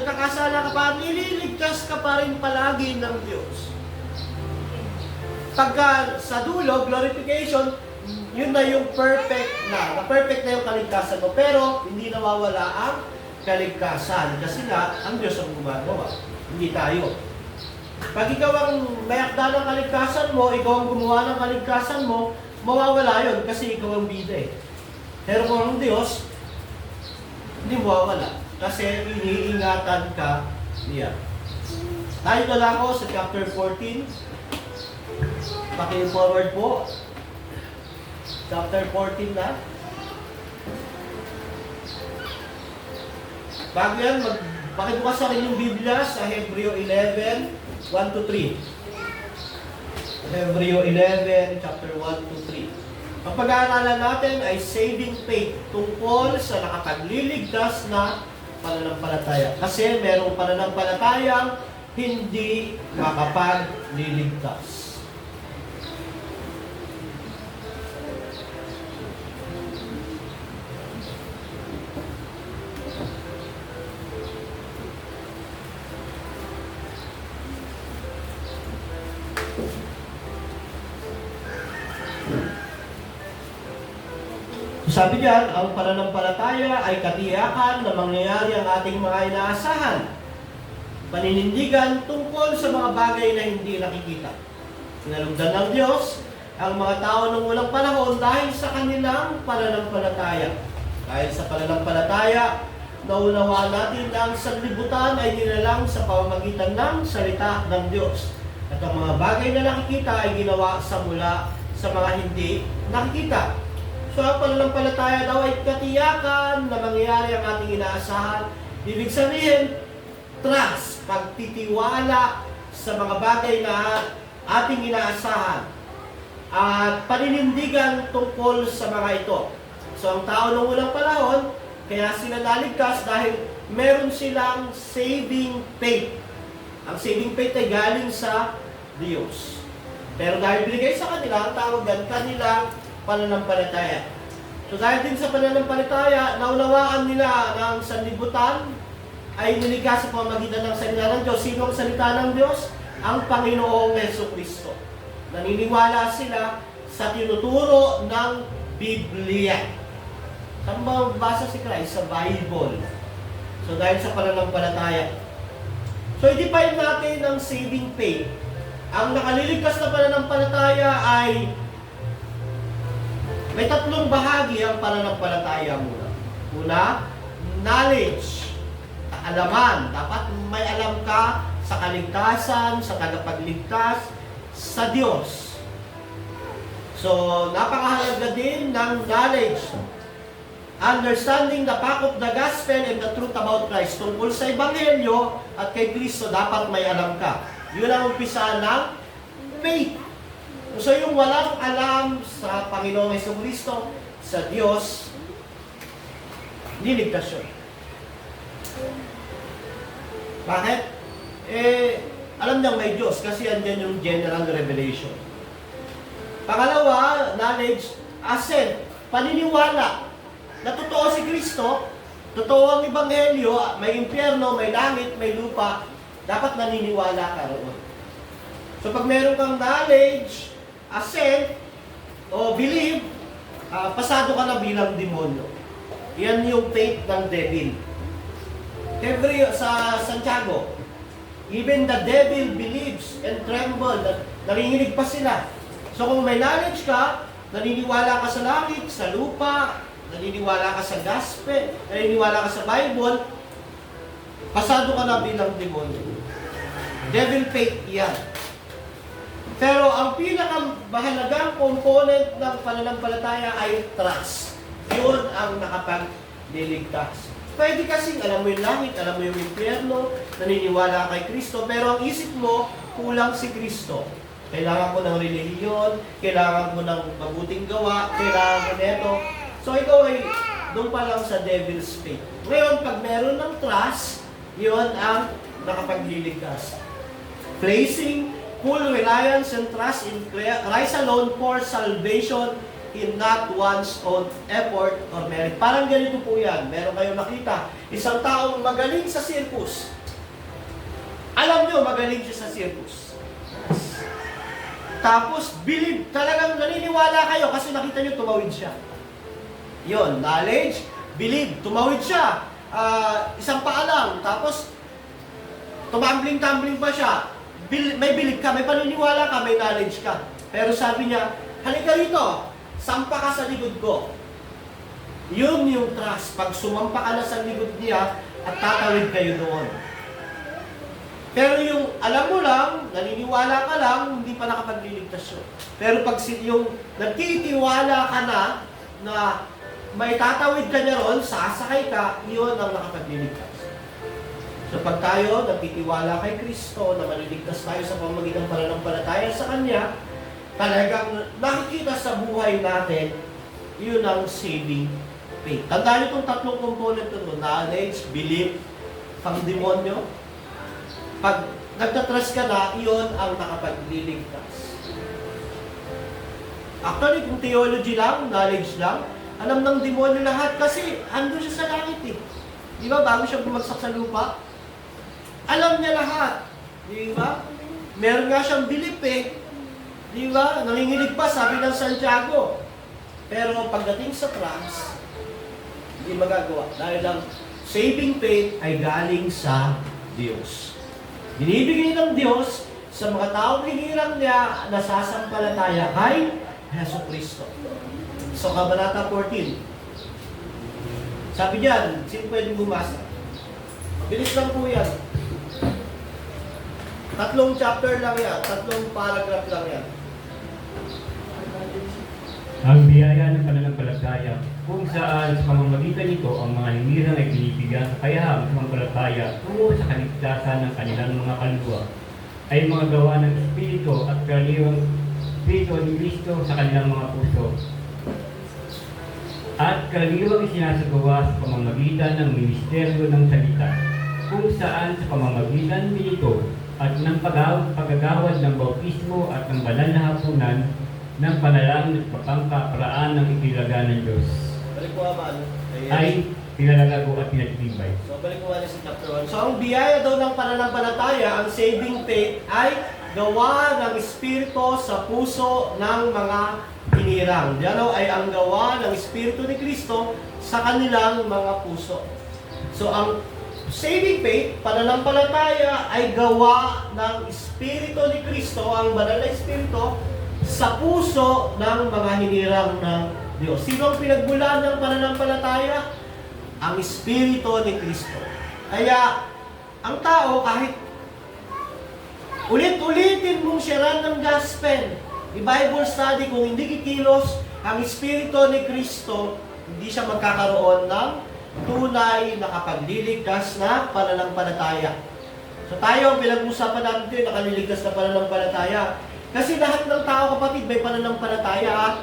nakasala ka pa, nililigtas ka pa rin palagi ng Diyos. Pagka sa dulo, glorification, yun na yung perfect na. Na-perfect na yung kaligtasan mo. Pero, hindi nawawala ang kaligtasan. Kasi nga, ang Diyos ang gumagawa. Hindi tayo. Pag ikaw ang mayakda ng kaligtasan mo, ikaw ang gumawa ng kaligtasan mo, mawawala yun kasi ikaw ang bida eh. Pero kung ang Diyos, hindi mawawala. Kasi iniingatan ka niya. Tayo na lang ako sa chapter 14. Paki-forward po. Chapter 14 na. Bago yan, pakibukas sa rin yung Biblia sa Hebreo 11, 1-3. Hebreo 11, chapter 1-3. Ang pag-aaralan natin ay saving faith tungkol sa nakapagliligtas na pananampalataya. Kasi merong pananampalatayang hindi makapagliligtas. Sabi diyan, ang pananampalataya ay katiyakan na mangyayari ang ating mga inaasahan. Paninindigan tungkol sa mga bagay na hindi nakikita. Sinalugdan ng Diyos ang mga tao ng walang panahon dahil sa kanilang pananampalataya. Dahil sa pananampalataya, naunawaan natin na ang sanlibutan ay nilalang sa pamamagitan ng salita ng Diyos. At ang mga bagay na nakikita ay ginawa sa mula sa mga hindi nakikita. So ang pananampalataya daw ay katiyakan na mangyayari ang ating inaasahan. Ibig sabihin, trust, pagtitiwala sa mga bagay na ating inaasahan. At paninindigan tungkol sa mga ito. So ang tao ng unang panahon, kaya sila naligtas dahil meron silang saving faith. Ang saving faith ay galing sa Diyos. Pero dahil binigay sa kanila, ang tawag yan, kanilang pananampalataya. So dahil din sa pananampalataya, naunawaan nila ng sanlibutan ay nilikha sa pamamagitan ng salita ng Diyos. Sino ang salita ng Diyos? Ang Panginoong Jesucristo. Naniniwala sila sa tinuturo ng Biblia. Saan ba basa si Christ? Sa Bible. So dahil sa pananampalataya. So i-define natin ang saving faith. Ang nakaliligtas na pananampalataya ay may tatlong bahagi ang pananampalataya muna. Una, knowledge, kaalaman. Dapat may alam ka sa kaligtasan, sa tagapagligtas, sa Diyos. So, napakahalaga din ng knowledge. Understanding the fact of the gospel and the truth about Christ. Tungkol sa Ebanghelyo at kay Kristo, dapat may alam ka. Yun ang umpisa ng faith. So yung walang alam sa Panginoong Jesucristo, sa Diyos, niligtas yun. Bakit? Alam niyang may Diyos kasi andyan yung general revelation. Pangalawa, knowledge, assent, paniniwala na totoo si Kristo, totoo ang Ebanghelyo, may impyerno, may langit, may lupa, dapat naniniwala ka roon. So pag meron kang knowledge, assent, o believe, pasado ka na bilang demonyo. Yan yung faith ng devil. Sa Santiago, even the devil believes and tremble. Nanginginig pa sila. So kung may knowledge ka, naniniwala ka sa langit, sa lupa, naniniwala ka sa gospel, naniniwala ka sa Bible, pasado ka na bilang demonyo. Devil faith yan. Pero ang pinakamahalagang component ng pananampalataya ay trust. Yun ang nakapagliligtas. Pwede kasing alam mo yung langit, alam mo yung impyerno, naniniwala kay Kristo, pero ang isip mo, kulang si Kristo. Kailangan ko ng relihiyon, kailangan ko ng mabuting gawa, kailangan ko neto. So ikaw ay doon pa lang sa devil's faith. Ngayon, pag meron ng trust, yun ang nakapagliligtas. Placing full reliance and trust in Christ alone for salvation in not one's own effort or merit. Parang ganito po yan. Meron kayong nakita, isang taong magaling sa circus. Alam nyo, magaling siya sa circus. Tapos, believe, talagang naniniwala kayo kasi nakita nyo tumawid siya. Yon, knowledge, believe, tumawid siya. Isang paalam, tapos tumambling-tumbling pa siya. May believe ka, may paniniwala ka, may knowledge ka. Pero sabi niya, halika rito, sampa ka sa likod ko. Yun yung trust. Pag sumampa ka na sa likod niya at tatawid kayo doon. Pero yung alam mo lang, naniniwala ka lang, hindi pa nakapagliligtas yun. Pero pag yung nagtitiwala ka na may tatawid ka niya ron, sasakay ka, yun ang nakapagliligtas. So pag tayo nagtitiwala kay Kristo na maliligtas tayo sa pamamagitan ng pananampalataya sa Kanya, talagang nakikita sa buhay natin, yun ang saving faith. Tandaan niyo itong tatlong component ito, knowledge, belief, pang-demonyo. Pag nagtatrust ka na, yun ang nakapagliligtas. Actually, kung theology lang, knowledge lang, alam ng demonyo lahat kasi ando siya sa langit eh. Di ba? Bago siya bumagsak sa lupa, alam niya lahat. Di ba? Meron nga siyang belief eh. Di ba? Nanginginig pa, sabi ng Santiago. Pero pagdating sa trust, hindi magagawa. Dahil ang saving faith ay galing sa Diyos. Binibigay ng Diyos sa mga taong hinirang niya na sasampalataya kay Hesus Kristo. So, Kabanata 14. Sabi diyan, sino pwedeng bumasa? Bilis lang po yan. 3 chapter lang yan, 3 paragraph lang yan. Ang biyaya ng pananampalataya, kung saan sa pamamagitan nito ang mga hinirang ay binibigyan sa kayahang sumampalataya tungo sa kaligtasan ng kanilang mga kaluluwa, ay mga gawa ng Espiritu at karaniwang Espiritu ni Kristo sa kanilang mga puso. At karaniwang isinasagawa sa pamamagitan ng ministeryo ng salita, kung saan sa pamamagitan nito at ng paggagawad ng bautismo at ng banal na hapunan ng panalangin at papangkaparaan ng itilaga ng Diyos Balik ko ba? ay pinalalago at pinagtibay. So, balik ko sa chapter 1. So, ang biyaya daw ng pananampalataya, ang saving faith, ay gawa ng Espiritu sa puso ng mga hinirang. Diyan ay ang gawa ng Espiritu ni Kristo sa kanilang mga puso. So, ang saving faith, pananampalataya, ay gawa ng Espiritu ni Kristo, ang banal na Espiritu, sa puso ng mga hinirang ng Diyos. Sino ang pinagmulan ng pananampalataya? Ang Espiritu ni Kristo. Kaya, ang tao, kahit ulit-ulitin mong siyaran ng gospel, i-Bible study, kung hindi kikilos ang Espiritu ni Kristo, hindi siya magkakaroon ng tunay na kapagliligtas na pananampalataya. So tayo, ang pinag-usapan natin ito, nakaliligtas na pananampalataya. Kasi lahat ng tao, kapatid, may pananampalataya.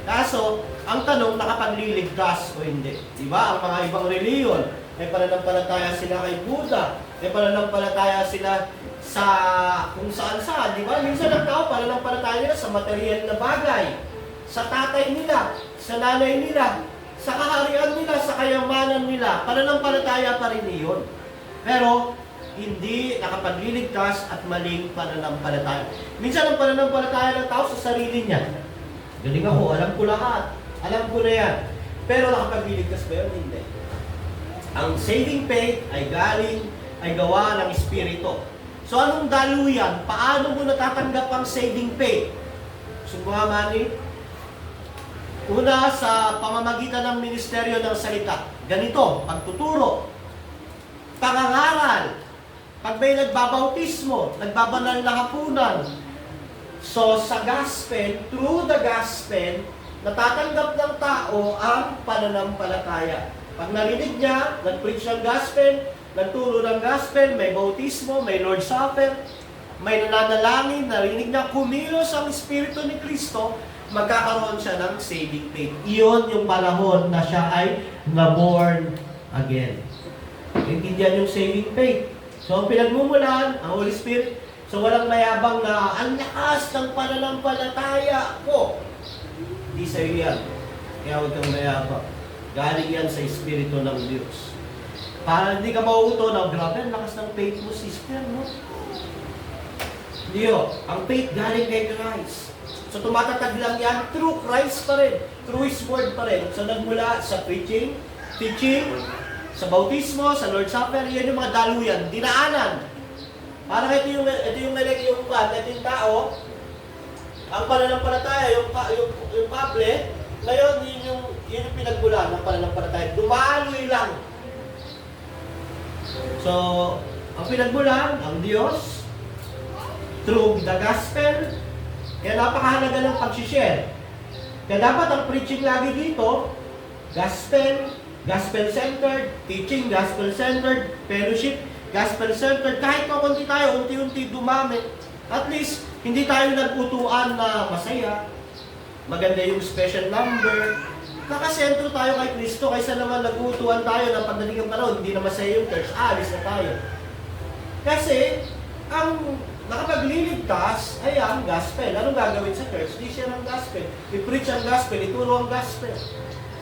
Kaso, ang tanong, nakapagliligtas o hindi. Diba? Ang mga ibang reliyon, may pananampalataya sila kay Buddha, may pananampalataya sila sa kung saan-saan, di ba? Minsan ang tao, pananampalataya nila sa material na bagay, sa tatay nila, sa nanay nila, sa kaharian nila, sa kayamanan nila. Pananampalataya pa rin iyon. Pero, hindi nakapagliligtas at maling pananampalataya. Minsan ang pananampalataya ng tao sa sarili niya. Galing ako, alam ko lahat. Alam ko na yan. Pero nakapagliligtas ba yun? Hindi. Ang saving faith ay gawa ng Espiritu. So anong daluyan? Paano mo natatanggap ang saving faith? Sumbuha mani? Una, sa pamamagitan ng ministeryo ng salita. Ganito, pagtuturo, pangangaral, pag may nagbabautismo, nagbabanal na hapunan. So sa gospel, through the gospel, natatanggap ng tao ang pananampalataya. Pag narinig niya, nag-preach ng gospel, nagturo ng gospel, may bautismo, may Lord's Supper, may nananalangin, narinig niya, kumilos ang Espiritu ni Kristo, magkakaroon siya ng saving faith. Iyon yung panahon na siya ay na-born again. Intindihan yung saving faith. So, pinagmumulan, ang Holy Spirit, so walang mayabang na, ang lakas ng pananampalataya ko. Hindi sa'yo yan. Kaya huwag kang mayabang. Galing yan sa Espiritu ng Diyos. Para hindi ka mauuto na, grabe, ang lakas ng faith mo, sister, no? Hindi ho. Ang faith galing kay Christ. So tumatatag lang yan through Christ pa rin. Through His Word pa rin. So nagmula sa preaching, teaching, sa bautismo, sa Lord's Supper, yan yung mga daluyan, dinaanan. Parang ito yung tao, ang pananampalataya, yung kable, ngayon yun yung pinagbulan ng pananampalataya. Dumaloy lang. So, ang pinagbulan, ang Diyos, through the gospel, kaya napakahalaga ng pag-share. Kaya dapat ang preaching lagi dito, gospel-centered, teaching, gospel-centered, fellowship, gospel-centered. Kahit kakunti tayo, unti-unti dumami. At least, hindi tayo nag-utuan na masaya. Maganda yung special number. Nakasentro tayo kay Kristo kaysa naman nag-utuan tayo ng pagdating ng panahon, hindi na masaya yung church, alis na tayo. Kasi, ang nakapagliligtas ay ang gospel. Anong gagawin sa church? Di siya ng gospel. I-preach ang gospel, ituro ang gospel.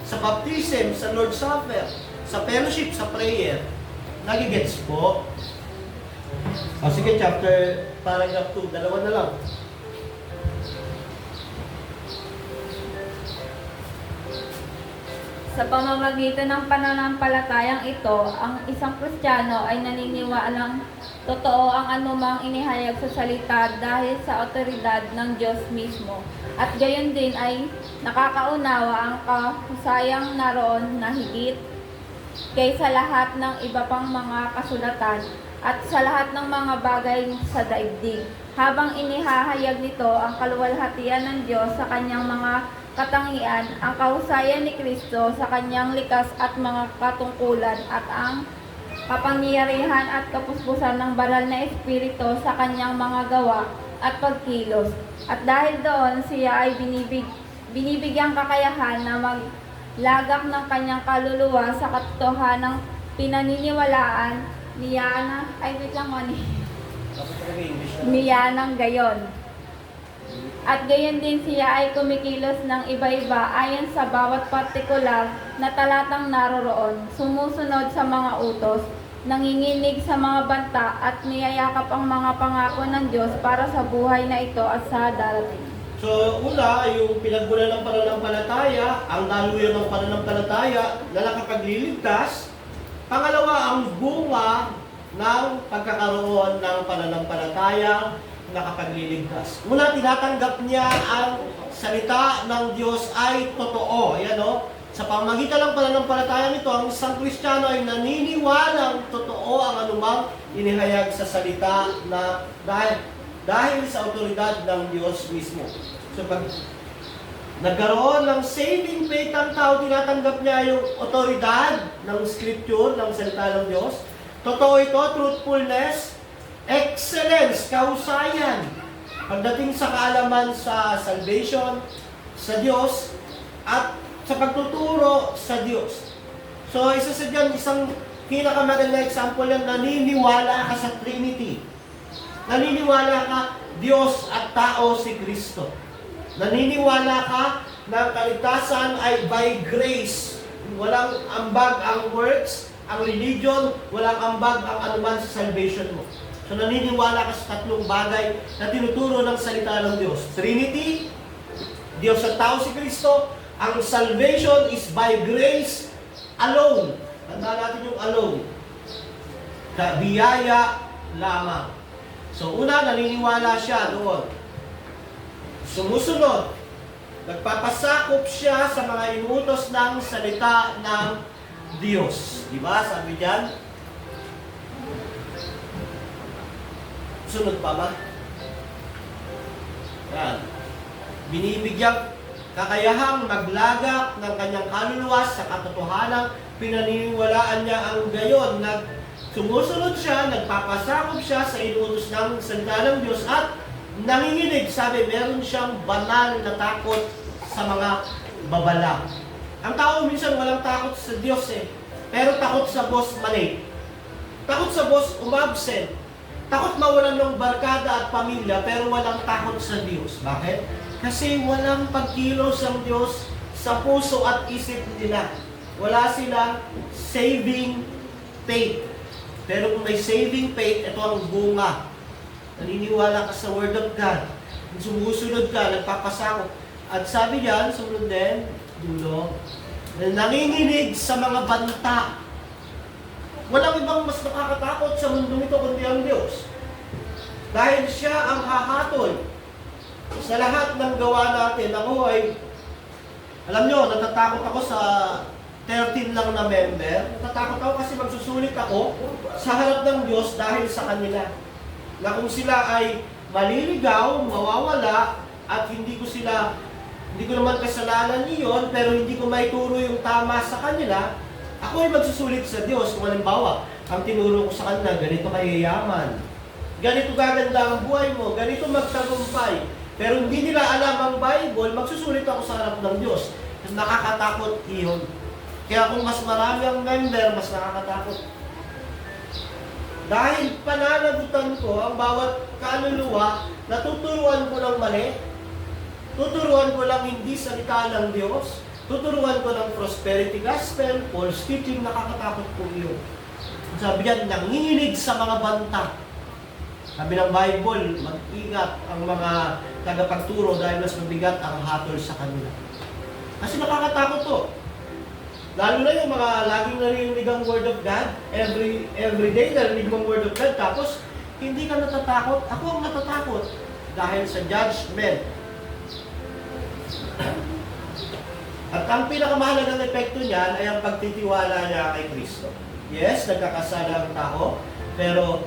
Sa baptism, sa Lord's Supper, sa fellowship, sa prayer, nagigets po. O sige, paragraph 2, dalawa na lang. Sa pamamagitan ng pananampalatayang ito, ang isang Kristiyano ay naniniwalang totoo ang anumang inihayag sa salita dahil sa otoridad ng Diyos mismo. At gayon din ay nakakaunawa ang kahusayang naroon na higit kaysa lahat ng iba pang mga kasulatan at sa lahat ng mga bagay sa daigdig. Habang inihahayag nito ang kaluwalhatian ng Diyos sa kanyang mga katangian, ang kahusayan ni Kristo sa kanyang likas at mga katungkulan at ang kapangyarihan at kapuspusan ng banal na Espiritu sa kanyang mga gawa at pagkilos. At dahil doon, siya ay binibigyang kakayahan na maglagak ng kanyang kaluluwa sa katotohanang pinaniniwalaan niya ng gayon. At gayon din siya ay kumikilos ng iba-iba ayon sa bawat partikular na talatang naroroon, sumusunod sa mga utos, nanginginig sa mga banta at niyayakap ang mga pangako ng Diyos para sa buhay na ito at sa darating. So, una, yung pinagbulan ng pananampalataya, ang daluyan ng pananampalataya na nakapagliligtas. Pangalawa, ang bunga ng pagkakaroon ng pananampalataya nakapagliligtas. Una, tinatanggap niya ang salita ng Diyos ay totoo. Ayan o. Sa pamamagitan ng pananampalataya nito, ang isang Kristiyano ay naniniwalang totoo ang anumang inihayag sa salita na dahil sa autoridad ng Diyos mismo. So pag nagkaroon ng saving faith ang tao, tinatanggap niya yung autoridad ng Scripture, ng salita ng Diyos. Totoo ito, truthfulness, excellence, kahusayan. Pagdating sa kaalaman sa salvation, sa Diyos, at sa pagtuturo sa Diyos. So, isa sa dyan, isang pinakamaganda example yan, naniniwala ka sa Trinity. Naniniwala ka, Diyos at tao si Kristo. Naniniwala ka na kaligtasan ay by grace. Walang ambag ang works, ang religion, walang ambag ang anuman sa salvation mo. So naniniwala ka sa tatlong bagay na tinuturo ng salita ng Diyos. Trinity, Diyos at tao si Kristo. Ang salvation is by grace alone. Tandaan natin yung alone. Biyaya lamang. So una, naniniwala siya doon. Sumusunod. Nagpapasakop siya sa mga inutos ng salita ng Diyos. Diba? Sabi diyan. Sunod pa ba? Yan. Binibigyan kakayahang maglagak ng kanyang kaluluwa sa katotohanang pinaniniwalaan niya ang gayon. Sumusunod siya, nagpapasakop siya sa inuutos ng salita ng Diyos at nanginginig. Sabi, meron siyang banal na takot sa mga babala. Ang tao minsan walang takot sa Diyos pero takot sa boss mali. Takot sa boss umabsent. Takot mawalan ng barkada at pamilya pero walang takot sa Diyos. Bakit? Kasi walang pagkilos ang Diyos sa puso at isip nila. Wala silang saving faith. Pero kung may saving faith, ito ang bunga. Naniniwala ka sa Word of God. Sumusunod ka, nagpapasakop. At sabi diyan, sumunod din, dulo, nanginginig sa mga banta. Walang ibang mas nakakatakot sa mundo nito kundi ang Diyos. Dahil siya ang hahatol sa lahat ng gawa natin. Ako ay, alam nyo, natatakot ako sa 13 lang na member. Natatakot ako kasi magsusulit ako sa harap ng Diyos dahil sa kanila. Na kung sila ay maliligaw, mawawala, at hindi ko naman kasalanan niyon, pero hindi ko maituro yung tama sa kanila, ako ay magsusulit sa Diyos. Kung halimbawa, ang tinuro ko sa kanila, ganito kayayaman, ganito gaganda ang buhay mo, ganito magtagumpay. Pero hindi nila alam ang Bible, magsusulit ako sa harap ng Diyos. Nakakatakot iyon. Kaya kung mas marami ang member, mas nakakatakot. Dahil pananagutan ko ang bawat kaluluwa, natuturuan ko ng mali, tuturuan ko lang hindi salita ng Diyos, tuturuan ko ng prosperity gospel, false teaching, nakakatakot po iyon. Sabi yan, nanginginig sa mga banta. Sabi ng Bible, mag-ingat ang mga tagapagturo dahil mas mabigat ang hatol sa kanila. Kasi nakakatakot to. Lalo na yung mga laging narinig ang Word of God, every day narinig mo ang Word of God, tapos hindi ka natatakot. Ako ang natatakot dahil sa judgment. At ang pinakamahalagang epekto niyan ay ang pagtitiwala niya kay Kristo. Yes, nagkakasala ang tao, pero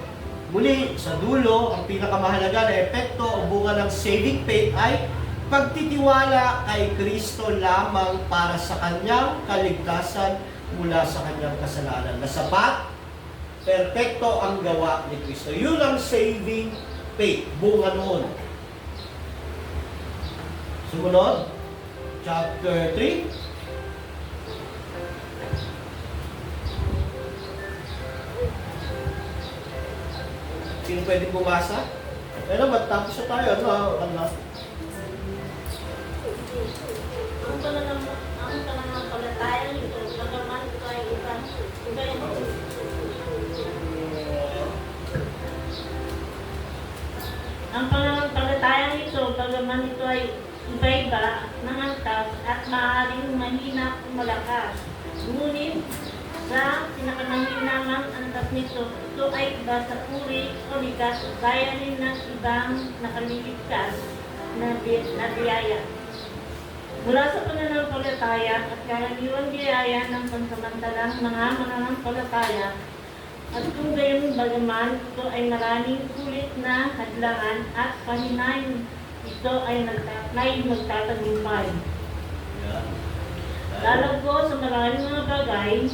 muli, sa dulo, ang pinakamahalaga na epekto o bunga ng saving faith ay pagtitiwala kay Kristo lamang para sa kanyang kaligtasan mula sa kanyang kasalanan. Na sapat, perpekto ang gawa ni Kristo. Yun ang saving faith, bunga noon. Sumunod, chapter 3. Sino pwede bumasa? Pero matapos na tayo. Ano? Ang pananampalatayang ito, bagaman ito ay iba-iba, nangantas at maaaring mahina o malakas. Ngunit sa pinakamahinaang antas nito, ito ay iba sa uri o likas gaya rin ng ibang nakaliligtas na biyaya. Mula sa pananampalataya at karaniwang biyaya ng pansamantalang mga mananampalataya, at kung gayon bagaman ito ay maraming ulit na hadlangan at pahinain, ito ay magtatagumpay. Lalago sa maraming mga bagay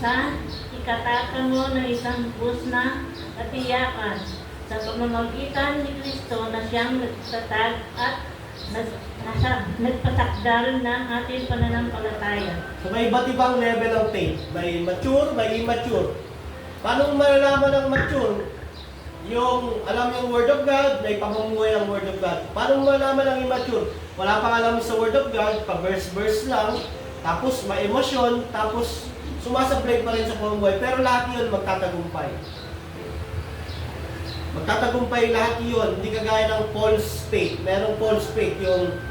sa ikatatamo ng isang bus na katiyakan sa pamamagitan ni Kristo na siyang nagtatag at nagpatakdal ng ating pananampalataya. So may iba't ibang level of faith. May mature, may immature. Paano malalaman ang mature? Yung alam yung Word of God, may pamumuhay ang Word of God. Paano malalaman ang immature? Wala pang alam sa Word of God, pa-verse-verse lang, tapos may emosyon, tapos sumasablay pa rin sa pamumuhay. Pero lahat yun magtatagumpay. Magtatagumpay lahat yun, hindi kagaya ng false faith. Merong false faith, yung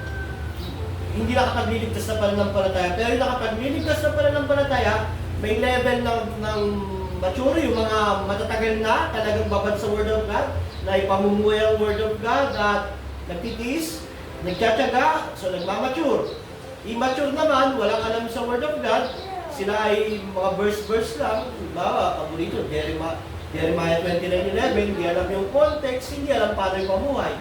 hindi nakapagliligtas na pananampalataya. Pero yung nakapagliligtas na pananampalataya, may level ng mature, yung mga matatagal na, talagang babad sa Word of God, na ipamumuhay ang Word of God at nagtitiis, nagtsatsaga, so nagmamature. Immature naman, walang alam sa Word of God, sila ay mga verse-verse lang, bawa, paborito, Jeremiah 29:11, hindi alam yung context, hindi alam paano yung pamuhay.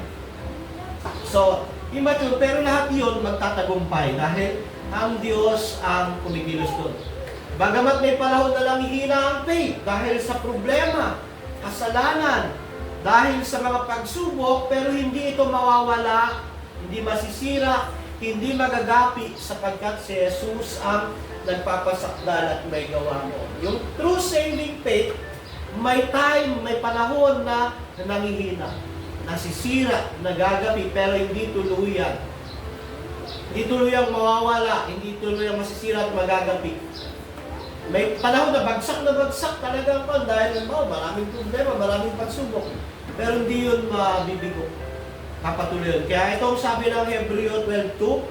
So, immature, pero lahat yun magtatagumpay dahil ang Diyos ang kumikilos doon. Bagamat may panahon na lang hihina ang faith dahil sa problema, kasalanan, dahil sa mga pagsubok, pero hindi ito mawawala, hindi masisira, hindi magagapi sapagkat si Jesus ang nagpapasakdal at may gawa mo. Yung true saving faith, may time, may panahon na nangihina, nasisira, nagagapi, pero hindi tuluyan. Hindi tuluyang mawawala, hindi tuluyang masisira at magagapi. May panahon na bagsak talaga pa dahil maraming problema, maraming pagsubok. Pero hindi yun mabibigo. Kapatuloy yun. Kaya itong sabi ng Hebreo 12:2,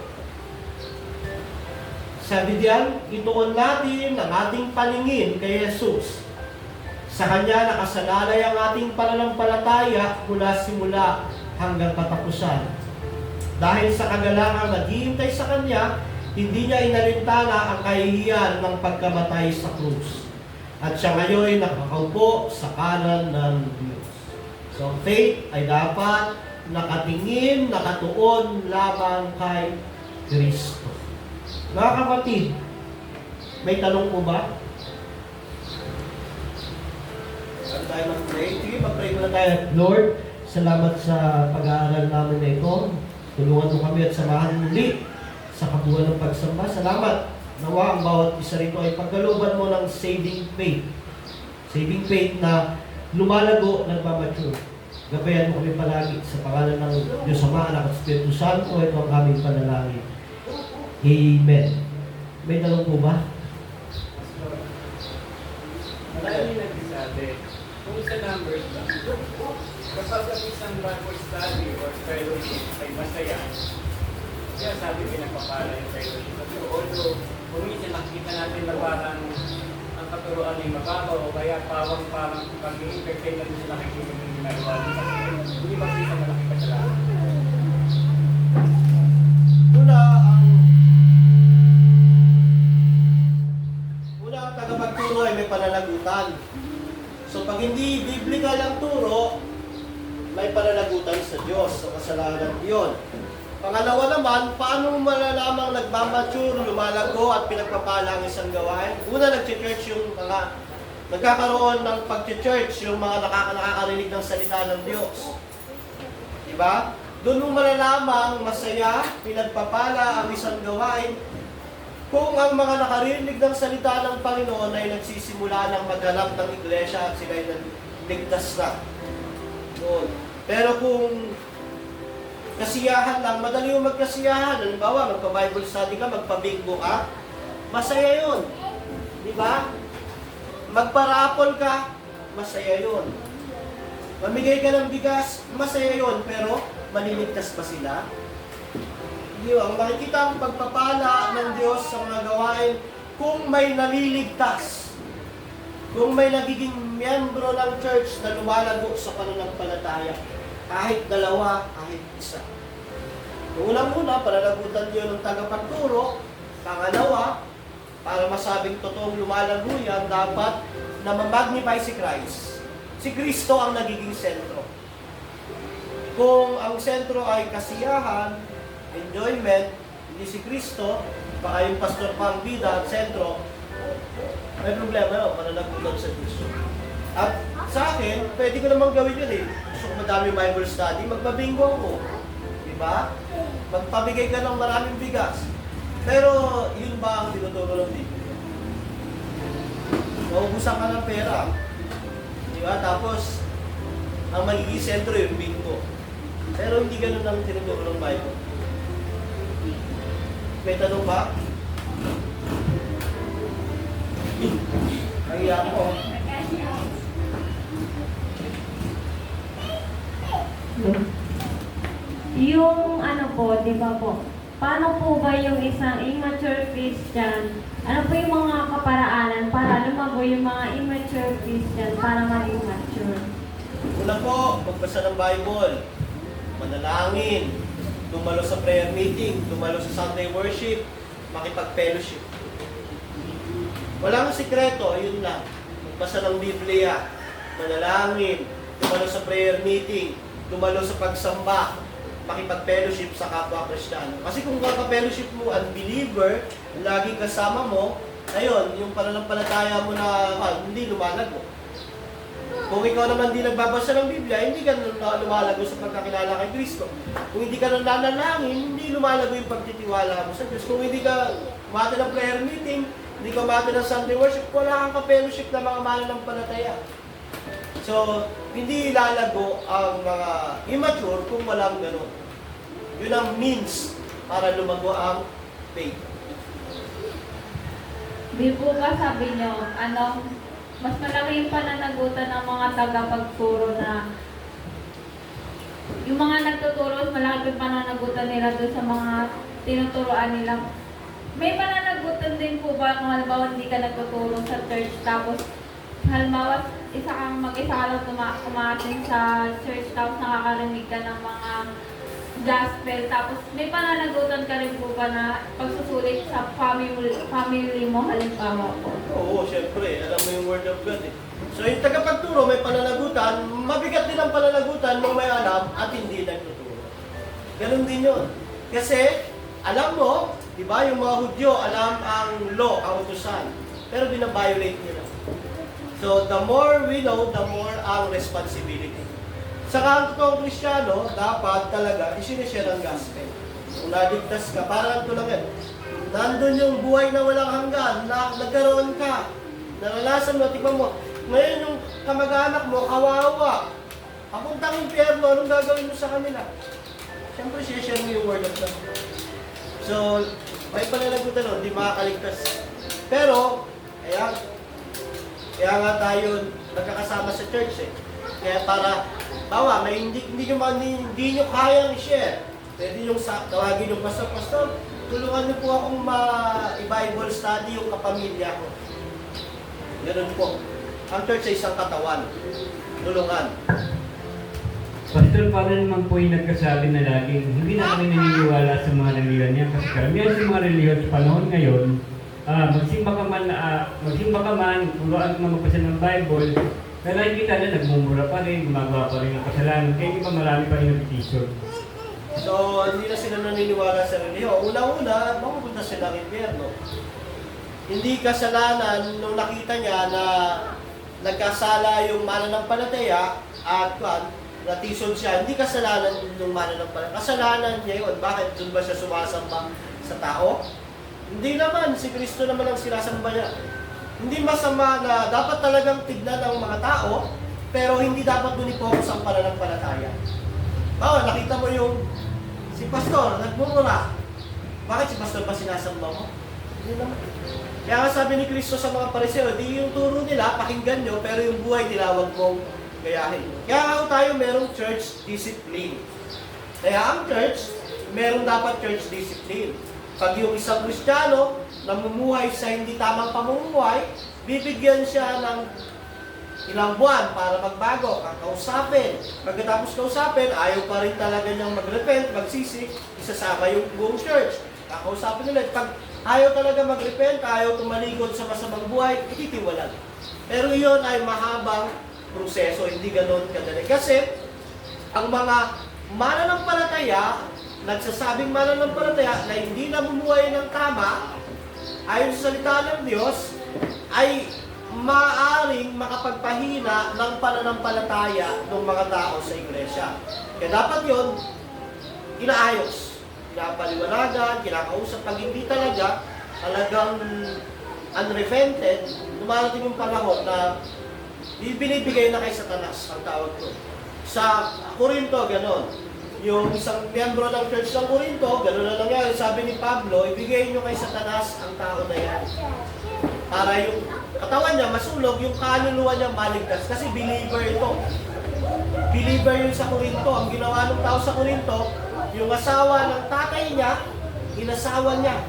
sabi diyan, ituon natin ang ating paningin kay Jesus. Sa Kanya nakasalalay ang ating pananampalataya mula simula hanggang katapusan. Dahil sa kagalangang naghihintay sa Kanya, hindi niya inalintana ang kahihiyan ng pagkamatay sa krus. At siya ngayon ay nakakaupo sa kanan ng Diyos. So, faith ay dapat nakatingin, nakatuon lamang kay Kristo. Mga kapatid, may tanong po ba? Ano tayo mag-pray? Sige, mag-pray muna tayo. Lord, salamat sa pag-aaral namin na ito. Tulungan mo kami at samahan muli sa kabuuan ng pagsamba. Salamat. Nawa ang bawat isa rito ay pagkalooban mo ng saving faith. Saving faith na lumalago, nagmamature. Gabayan mo kami palagi sa pangalan ng Diyos Ama, Anak at Espiritu Santo. Ito ang aming panalangin. Amen. May tanong po ba? Marami nagsasabi, kung sa numbers lang, kapag ang isang Bible study or fellowship ay masaya, kaya sabi pinapapala yung fellowship. Pero although, kung minsan nakikita natin na parang ang katuruan ay mababaw o kaya parang pag-i-entertain natin sa nakikinig ng ginagawa nila. Hindi ba kita malaking kasalanan? Una ang tagapagturo ay may pananagutan. So pag hindi biblical ang turo, may pananagutan sa Diyos, sa kasalanan yun. Pangalawa naman, paano mo malalamang nagmamature, lumalago at pinagpapala ang isang gawain? Una, nag-church yung mga nagkakaroon ng pag-church, yung mga nakakarinig ng salita ng Diyos. Diba? Doon mo malalamang masaya, pinagpapala ang isang gawain kung ang mga nakarinig ng salita ng Panginoon ay nagsisimula ng maghanap ng iglesia at sila ay nagligtas na. Doon. Pero kung kasiyahan lang, madali yung magkasiyahan. Halimbawa, magpa-Bible study ka, magpa-bingo ka, masaya yun. Di ba? Magparapol ka, masaya yun. Mamigay ka ng bigas, masaya yun, pero maliligtas pa sila. Hindi ang makikita ang pagpapala ng Diyos sa mga gawain kung may naliligtas. Kung may nagiging miyembro ng church na lumalago sa pananampalataya. Kahit dalawa, kahit isa. Unang-una, pananagutan yun ng tagapagturo. Pangalawa, para masabing totoong lumalago yan, dapat na ma-magnify si Christ. Si Kristo ang nagiging sentro. Kung ang sentro ay kasiyahan, enjoyment, hindi si Kristo, baka yung pastor pa ang bida at sentro, may problema yun, pananagutan sa Kristo. At sa akin, pwede ko namang gawin yun eh. Gusto ko madami Bible study, magpabingo ako. Diba? Magpabigay ka ng maraming bigas. Pero, yun ba ang tinuturo ng Biblia? Maubusan ka ng pera. Diba? Tapos, ang magiging sentro yung bingo. Pero hindi ganun ang tinuturo ng Bible. May tanong ba? Kaya ako. Yung ano po, di ba po, paano po ba yung isang immature Christian, ano po yung mga kaparaanan para lumago yung mga immature Christian para maging mature? Una po, magbasa ng Bible, manalangin, dumalo sa prayer meeting, dumalo sa Sunday worship, makipag-fellowship. Walang sikreto, yun lang. Magbasa ng Biblia, manalangin, dumalo sa prayer meeting, dumalo sa pagsamba, makipag-fellowship sa kapwa Kristiyano. Kasi kung kaka-fellowship mo unbeliever, lagi kasama mo, ayun, yung pananampalataya mo na hindi lumalago. Kung ikaw naman di nagbabasa ng Biblia, hindi ka lumalago sa pagkakilala kay Kristo. Kung hindi ka nananalangin, hindi lumalago yung pagtitiwala mo sa Diyos. Kung hindi ka umati ng prayer meeting, hindi ka umati ng Sunday worship, wala kang ka-fellowship na mga mananampalataya. So, hindi lalago ang mga immature kung walang gano'n. Yun ang means para lumago ang faith. Di po ba sabi nyo, mas malaki yung pananagutan ng mga tagapagturo na yung mga nagtuturo, mas malaki yung pananagutan nila doon sa mga tinuturoan nila. May pananagutan din po ba kung halimbawa hindi ka nagtuturo sa church tapos halimbawa mag-isa ka lang kumatin sa church tapos nakakarinig ka ng mga gospel tapos may pananagutan ka rin po ba na pagsusulit sa family mo halimbawa po? Oo, syempre. Alam mo yung word of God eh. So yung tagapagturo may pananagutan, mabigat din ang pananagutan nung may alam at hindi nagtuturo. Ganun din yun. Kasi alam mo, di ba, yung mga Hudyo alam ang law, ang utusan. Pero binabiolate nila. So the more we know, the more ang responsibility. Saka ang totoong Kristiyano, dapat talaga isinishare ang gospel. Kung naligtas ka, parang ito lang yan. Nandun yung buhay na walang hanggan, na nagkaroon ka, naranasan mo, tignan mo. Ngayon yung kamag-anak mo, kawawa. Papuntang impyerno, anong gagawin mo sa kanila? Siyempre, share mo yung word of God. So, may pananagutan nun, hindi makakaligtas. Pero, kaya nga tayo nagkakasama sa church eh. Kaya para, hindi nyo kayang i-share. Pwede yung tawagin yung pastor, tulungan niyo po akong i-Bible study yung kapamilya ko. Ganun po. Ang church ay isang katawan. Tulungan. Pastor, paano naman po yung nagkasabi na laging hindi na kami naniniwala sa mga reliyon niya kasi karamihan sa mga reliyon sa panahon ngayon, magsimba ka man, turuan ka magbasa ng Bible, pero nakikita na nagmumura pa rin, gumagawa pa rin ng kasalanan, kaya di ba marami pa rin nag-petition. So, hindi na sila naniniwala sa reliyon. Una-una, mapupunta sila ng impyerno. Hindi kasalanan nung nakita niya na nagkasala yung mananampalataya at natisod siya. Hindi kasalanan nung mananampalataya. Kasalanan niya yun. Bakit? Doon ba siya sumasamba sa tao? Hindi naman. Si Kristo naman ang sinasamba niya. Hindi masama na dapat talagang tignan ng mga tao, pero hindi dapat doon i-focus ang pananampalataya. Nakita mo yung si pastor, nagmumura. Bakit si pastor ba sinasamba mo? Hindi naman. Kaya nga sabi ni Kristo sa mga Pariseo, di yung turo nila, pakinggan nyo, pero yung buhay nila, huwag mong gayahin. Kaya nga tayo merong church discipline. Kaya ang church, meron dapat church discipline. Pag yung isang Kristiyano, namumuhay sa hindi tamang pamumuhay, bibigyan siya ng ilang buwan para magbago, kakausapin. Pagkatapos kausapin, ayaw pa rin talaga niyang mag-repent, magsisi, isasama yung buong church. Kakausapin ulit. Pag ayaw talaga mag-repent, ayaw tumalikod sa masamang buhay, ititiwalag. Pero iyon ay mahabang proseso, hindi ganon kadali. Kasi, ang mga mananampalataya, nagsasabing mananampalataya na hindi namumuhay ng tama, ayon sa salita ng Diyos, ay maaaring makapagpahina ng pananampalataya ng mga tao sa iglesia. Kaya dapat yun, inaayos, pinapaliwanagan, kinakausap. Pag hindi talaga, talagang unrepented, dumarating yung panahon na binibigay na kay Satanas ang tawag ko. Sa Corinto, ganon. Yung isang miyembro ng church ng Corinto, gano'n na nangyari, sabi ni Pablo, ibigay nyo kay Satanas ang tao na yan. Para yung katawan niya masulog, yung kaluluwa niya maligtas. Kasi believer ito. Believer yun sa Corinto. Ang ginawa ng tao sa Corinto, yung asawa ng tatay niya, inasawa niya.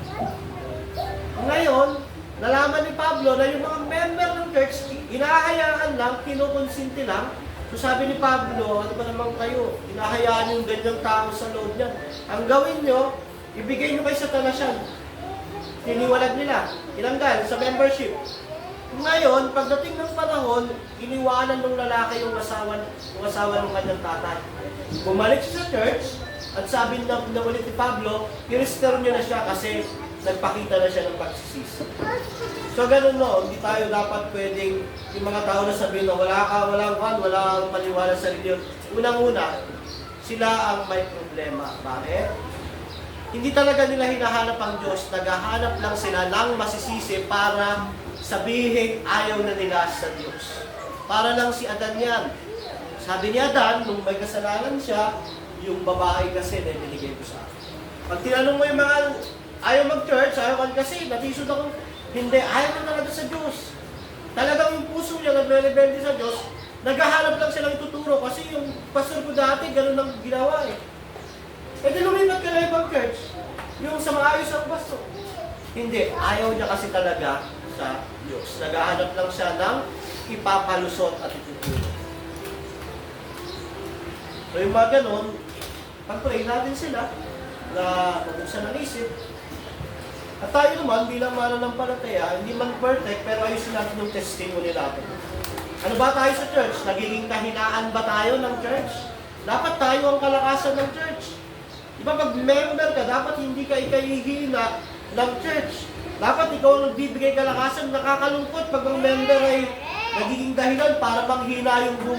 Ngayon, nalaman ni Pablo na yung mga member ng church, inahayaan lang, kinukonsinti lang. So sabi ni Pablo, ano ba naman kayo? Hinahayaan yung ganyang tao sa loob niya. Ang gawin nyo, ibigay nyo kay Satanas yan. Tiniwalag nila. Ilanggan sa membership. Ngayon, pagdating ng panahon, iniwanan ng lalaki yung asawa ng kanyang tatay. Bumalik siya sa church, At sabi na ulit ni Pablo, i-restore niyo na siya kasi nagpakita na siya ng pagsisisi. So ganun no, hindi tayo dapat pwedeng yung mga tao na sabihin na walang paniwala sa reliyon. Unang-una, sila ang may problema. Bakit? Hindi talaga nila hinahanap ang Diyos, naghahanap lang sila ng masisisi para sabihin ayaw na nila sa Diyos. Para lang si Adan yan. Sabi ni Adan, nung may kasalanan siya, yung babae kasi na binigay ko sa akin. Pag tinanong mo yung mga ayaw mag-church, ayaw kasi, natisod ako, hindi, ayaw na talaga sa Diyos. Talagang yung puso niya nagre-rebelde sa Diyos, naghahanap lang silang ituturo kasi yung pastor ko dati, ganun ang ginawa eh. E di lumipat ka na ibang church, yung sa maayos ang pastor. Hindi, ayaw niya kasi talaga sa Diyos. Naghahanap lang siya ng ipapalusot at ituturo. So yung mga ganun, pag-pray natin sila na mag-usan ng isip. At tayo naman, bilang mananampalataya, hindi man perfect, pero ayusin natin yung testimony natin. Ano ba tayo sa church? Nagiging kahinaan ba tayo ng church? Dapat tayo ang kalakasan ng church. Diba pag member ka, dapat hindi ka ikahihina ng church. Dapat ikaw ang nagbibigay kalakasan, nakakalungkot pag ang member ay nagiging dahilan para manghina yung buong